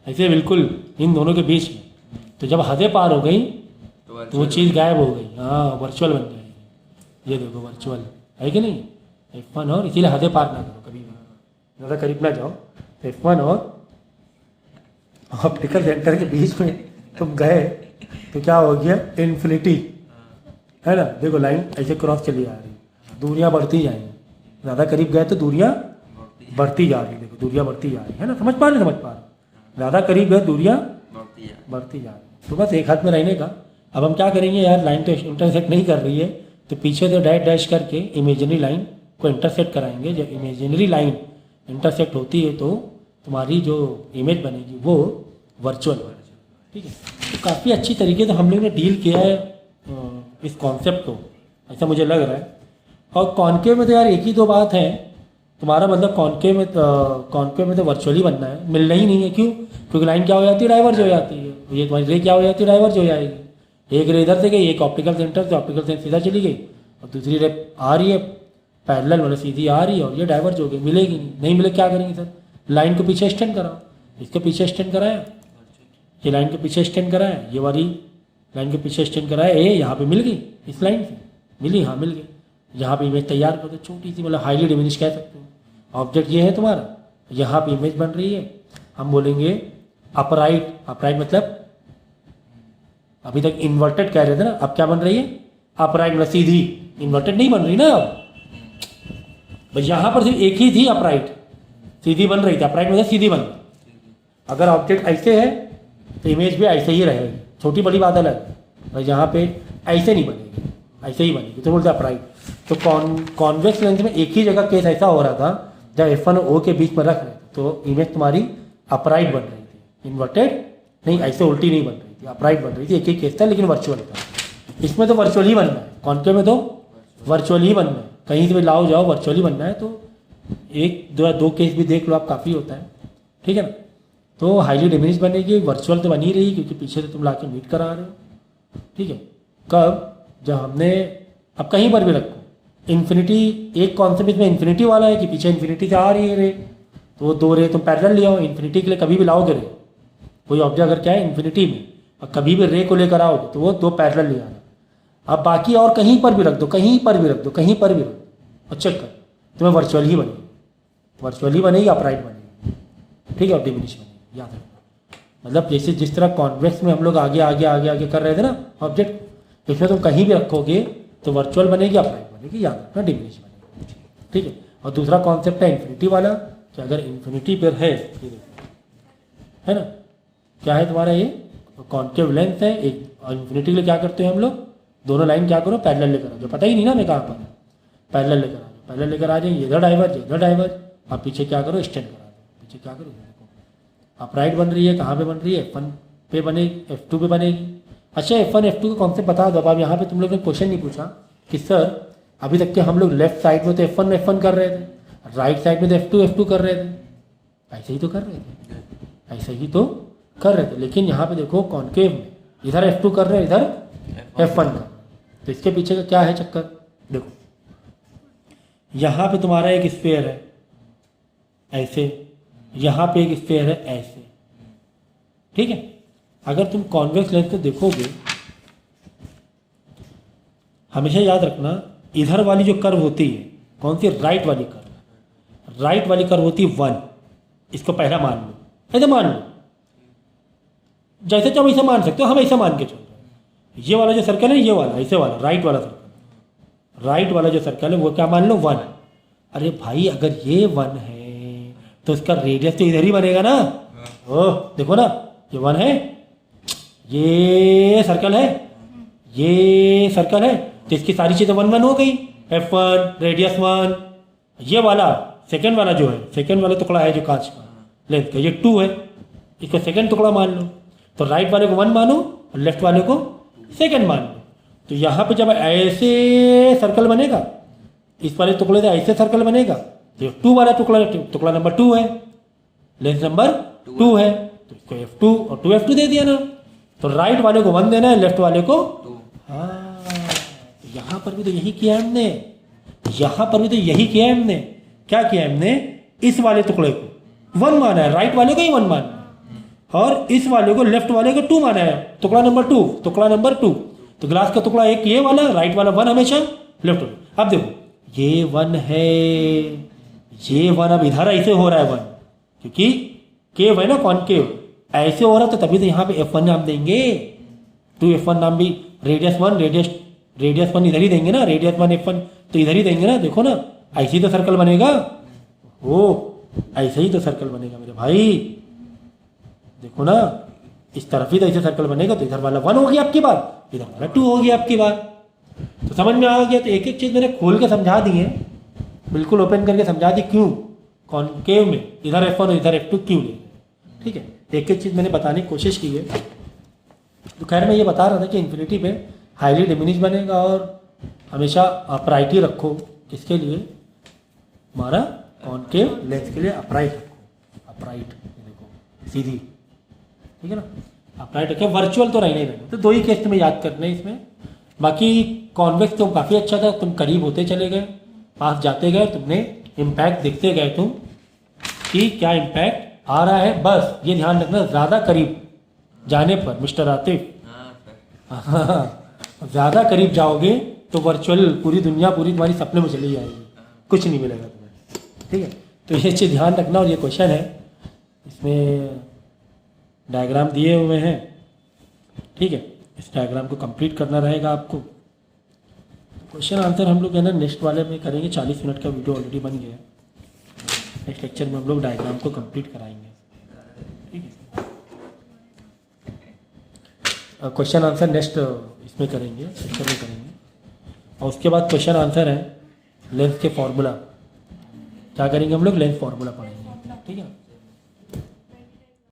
ऐसे बिल्कुल इन दोनों के बीच में, तो जब हदें पार हो गई तो वो चीज़ गायब हो गई। हाँ, वर्चुअल बन जाएगी। ये देखो वर्चुअल है कि नहीं, f1 और, इसीलिए हदें पार ना करो कभी भी, ज़्यादा करीब ना जाओ। तो f1 और ऑप्टिकल सेंटर के बीच में तुम गए तो क्या हो गया? इन्फिनिटी, है ना। देखो लाइन ऐसे क्रॉस चली आ रही, दूरियां बढ़ती जाएंगी। ज़्यादा करीब गए तो दूरियां बढ़ती जा रही, देखो दूरियां बढ़ती जा रही है ना। समझ पा रहे? समझ पा रहे? ज़्यादा करीब गए दूरियां बढ़ती जा रही। तो बस एक हाथ में रहने का। अब हम क्या करेंगे यार, लाइन तो इंटरसेक्ट नहीं कर रही है, तो पीछे से डैश डैश करके इमेजिनरी लाइन को इंटरसेक्ट कराएंगे। जब इमेजिनरी लाइन इंटरसेक्ट होती है तो तुम्हारी जो इमेज बनेगी वो वर्चुअल बनेगी, ठीक है। तो काफ़ी अच्छी तरीके से हम लोग ने डील किया है इस कॉन्सेप्ट को, ऐसा मुझे लग रहा है। और कॉन्केव में तो यार एक ही दो बात है, तुम्हारा मतलब कॉन्केव में तो वर्चुअली बनना है, मिलना ही नहीं है। क्यों? क्योंकि लाइन क्या हो जाती है? डाइवर्ज हो जाती है। ये तुम्हारी रे क्या हो जाती है? डाइवर्ज हो जाएगी। एक रे इधर से गई, एक ऑप्टिकल सेंटर से, ऑप्टिकल सेंटर सीधा चली गई, और दूसरी रे आ रही है पैरेलल, मतलब सीधी आ रही है, और ये डाइवर्ज हो गई, मिलेगी नहीं मिले क्या करेंगे सर? लाइन को पीछे एक्सटेंड कराओ, इसके पीछे एक्सटेंड कराया, ये लाइन के पीछे एक्सटेंड कराया, ये वाली लाइन के पीछे एक्सटेंड कराया, ये यहाँ पे मिल गई, इस लाइन से मिली, हाँ मिल गई। यहाँ पे इमेज तैयार कर दो, छोटी सी, मतलब हाईली डिमिनिश कह सकते हो। ऑब्जेक्ट ये है तुम्हारा, यहाँ पे इमेज बन रही है, हम बोलेंगे अपराइट। अपराइट मतलब अभी तक इन्वर्टेड कह रहे थे ना, अब क्या बन रही है? अपराइट, मतलब सीधी। इन्वर्टेड नहीं बन रही ना अब, बस यहाँ पर सिर्फ एक ही थी अपराइट, सीधी बन रही थी। अपराइट मतलब सीधी बन रही। अगर ऑब्जेक्ट ऐसे है तो इमेज भी ऐसे ही रहेगी, छोटी बड़ी बात अलग है। यहाँ पे ऐसे नहीं बनेगी, ऐसे ही बनेगी, तो बोलते अपराइट। तो कॉन्वेक्स लेंस में एक ही जगह केस ऐसा हो रहा था, जब f1 और o के बीच में रख रहे थे तो इमेज तुम्हारी अपराइट बन रही थी, इन्वर्टेड नहीं, ऐसे उल्टी नहीं बन रही थी, अपराइट बन रही थी। एक ही केस था लेकिन वर्चुअल था। इसमें तो वर्चुअल ही बनना है, कॉन्केव में तो वर्चुअल ही बनना है, कहीं से भी लाओ जाओ वर्चुअली बनना है। तो एक दो केस भी देख लो आप, काफ़ी होता है, ठीक है ना। तो हाईली डिमिनिश बनेगी, वर्चुअल तो बनी रही क्योंकि पीछे से तुम लाके मीट करा रहे हो, ठीक है। कब? जब हमने, अब कहीं पर भी रखो इन्फिनिटी, एक कॉन्सेप्ट इसमें इन्फिनिटी वाला है कि पीछे इन्फिनिटी से आ रही है रे, तो वो दो रे तुम पैरेलल ले आओ। इन्फिनिटी के लिए कभी भी लाओगे रे, कोई ऑब्जेक्ट अगर क्या है इन्फिनिटी में, और कभी भी रे को लेकर आओगे तो वो दो पैरेलल ले आना। अब बाकी और कहीं पर भी रख दो, कहीं पर भी रख दो, कहीं पर भी रख दो, और चेक कर, तुम्हें वर्चुअल ही बनेगी, वर्चुअल ही बनेगी, अपराइट बनेगी, ठीक है, और डिमिनिश बनेगी, याद रखना। मतलब जैसे जिस तरह कॉन्वेक्स में हम लोग आगे आगे आगे आगे कर रहे थे ना ऑब्जेक्ट, इसमें तुम कहीं भी रखोगे तो वर्चुअल बनेगी, अपराइट बनेगी, याद रखना, डिमिनिश बनेगी, ठीक है। और दूसरा कॉन्सेप्ट है इन्फिनिटी वाला, कि अगर इन्फिनिटी पर है ना, क्या है तुम्हारा ये कॉन्केव लेंथ है एक, और इन्फिनिटी के लिए क्या करते हैं हम लोग, दोनों लाइन क्या करो पैरेलल लेकर आ जाओ। पता ही नहीं ना मैं कहाँ पर, पैरेलल लेकर आ जाओ, पैरेलल लेकर आ जाएंगे, इधर डाइवर्ज इधर डाइवर्ज, और पीछे क्या करो एक्सटेंड करा दो, पीछे क्या करो, देखो अपराइट बन रही है, कहाँ पे बन रही है? f1 पे बनेगी, f2 पे बनेगी। अच्छा f1 f2 का कॉन्सेप्ट बता दो। अब यहाँ पे तुम लोग ने क्वेश्चन नहीं पूछा कि सर अभी तक के हम लोग लेफ्ट साइड में तो f1 कर रहे थे, राइट साइड में तो f2 कर रहे थे, ऐसे ही तो कर रहे थे, ऐसे ही तो कर रहे थे, लेकिन यहाँ पे देखो कॉन्केव में इधर F2 कर रहे हैं, इधर F1 कर रहे हैं। तो इसके पीछे का क्या है चक्कर? देखो यहाँ पे तुम्हारा एक स्फीयर है ऐसे, यहाँ पे एक स्फीयर है ऐसे, ठीक है। अगर तुम कॉन्वेक्स लेंस को देखोगे, हमेशा याद रखना इधर वाली जो कर्व होती है, कौन सी? राइट वाली कर्व। राइट वाली कर्व होती है 1, इसको पहला मान लो, ऐसे मान लो, जैसे चाहो वैसे मान सकते हो, हम ऐसा मान के चल रहे हैं। ये वाला जो सर्कल है, ये वाला ऐसे वाला राइट वाला सर्कल, राइट वाला जो सर्कल है वो क्या मान लो? 1। अरे भाई अगर ये 1 है तो इसका रेडियस तो इधर ही बनेगा ना। ओह देखो ना, ये 1 है, ये सर्कल है, ये सर्कल है, तो इसकी सारी चीज़ें 1 1 हो गई। F1 रेडियस 1, ये वाला सेकंड वाला जो है, सेकंड वाला टुकड़ा है जो कांच का लेंस का, ये 2 है, इसको सेकंड टुकड़ा मान लो। तो राइट वाले को 1 मानो और लेफ्ट वाले को सेकंड मान लो। तो यहाँ पे जब ऐसे सर्कल बनेगा, इस वाले टुकड़े से ऐसे सर्कल बनेगा, तो 2 वाला टुकड़ा नंबर 2 है, लेंस नंबर 2 है, तो इसको F2 और 2F2 दे दिया ना। तो राइट वाले को 1 देना है, लेफ्ट वाले को 2। हाँ, यहाँ पर भी तो यही किया हमने, यहाँ पर भी तो यही किया हमने। क्या किया हमने? इस वाले टुकड़े को 1 माना है, राइट वाले को ही 1 माना है, और इस वाले को लेफ्ट वाले को 2 माना है, टुकड़ा नंबर 2, टुकड़ा नंबर 2। तो ग्लास का टुकड़ा एक ये वाला, राइट वाला 1 हमेशा, लेफ्ट वाला। अब देखो ये 1 है, ये 1 अब इधर ऐसे हो रहा है 1, क्योंकि केव है ना, कॉनकेव ऐसे हो रहा, तो तभी तो यहाँ पे F1 नाम देंगे। 2F1 नाम भी, रेडियस 1 रेडियस 1 इधर ही देंगे ना, रेडियस 1 F1 तो इधर ही देंगे ना। देखो ना, ऐसे ही तो सर्कल बनेगा, ओ ऐसे ही तो सर्कल बनेगा मेरे भाई। देखो ना, इस तरफ ही तो ऐसे सर्कल बनेगा, तो इधर वाला 1 हो गया आपकी बात, इधर वाला 2 हो गया आपकी बात। तो समझ में आ गया। तो एक एक चीज़ मैंने खोल के समझा दी है, बिल्कुल ओपन करके समझा दी, क्यों कॉनकेव में इधर F1 और इधर F2 क्यों ले, ठीक है। एक एक चीज़ मैंने बताने की कोशिश की है। तो खैर मैं ये बता रहा था कि इन्फिनिटी पे हाईली डिमिनिश बनेगा, और हमेशा अपराइट ही रखो। किसके लिए? हमारा कॉनकेव लेंस के लिए अपराइट रखो, अपराइट, देखो सीधी, ठीक है ना, अपराइट रखो। वर्चुअल तो रहना ही रहना। तो 2 ही केस तुम्हें याद करने इसमें, बाकी कॉन्वेक्स तो काफ़ी अच्छा था, तुम करीब होते चले गए, पास जाते गए, तुमने इम्पैक्ट दिखते गए तुम कि क्या इम्पैक्ट आ रहा है। बस ये ध्यान रखना, ज़्यादा करीब जाने पर मिस्टर आतिफ, ज़्यादा करीब जाओगे तो वर्चुअल पूरी दुनिया पूरी तुम्हारी सपने में चली जाएगी, कुछ नहीं मिलेगा तुम्हें, ठीक है। तो ये चीज़ ध्यान रखना। और ये क्वेश्चन है, इसमें डायग्राम दिए हुए हैं, ठीक है, इस डायग्राम को कंप्लीट करना रहेगा आपको। क्वेश्चन आंसर हम लोग है ना नेक्स्ट वाले में करेंगे। 40 मिनट का वीडियो ऑलरेडी बन गया है। नेक्स्ट लेक्चर में हम लोग डायग्राम को कंप्लीट कराएंगे, ठीक है। क्वेश्चन आंसर नेक्स्ट इसमें करेंगे, लेक्चर में करेंगे। और उसके बाद क्वेश्चन आंसर है लेंस के फॉर्मूला, क्या करेंगे हम लोग? लेंस फॉर्मूला पढ़ेंगे, ठीक है।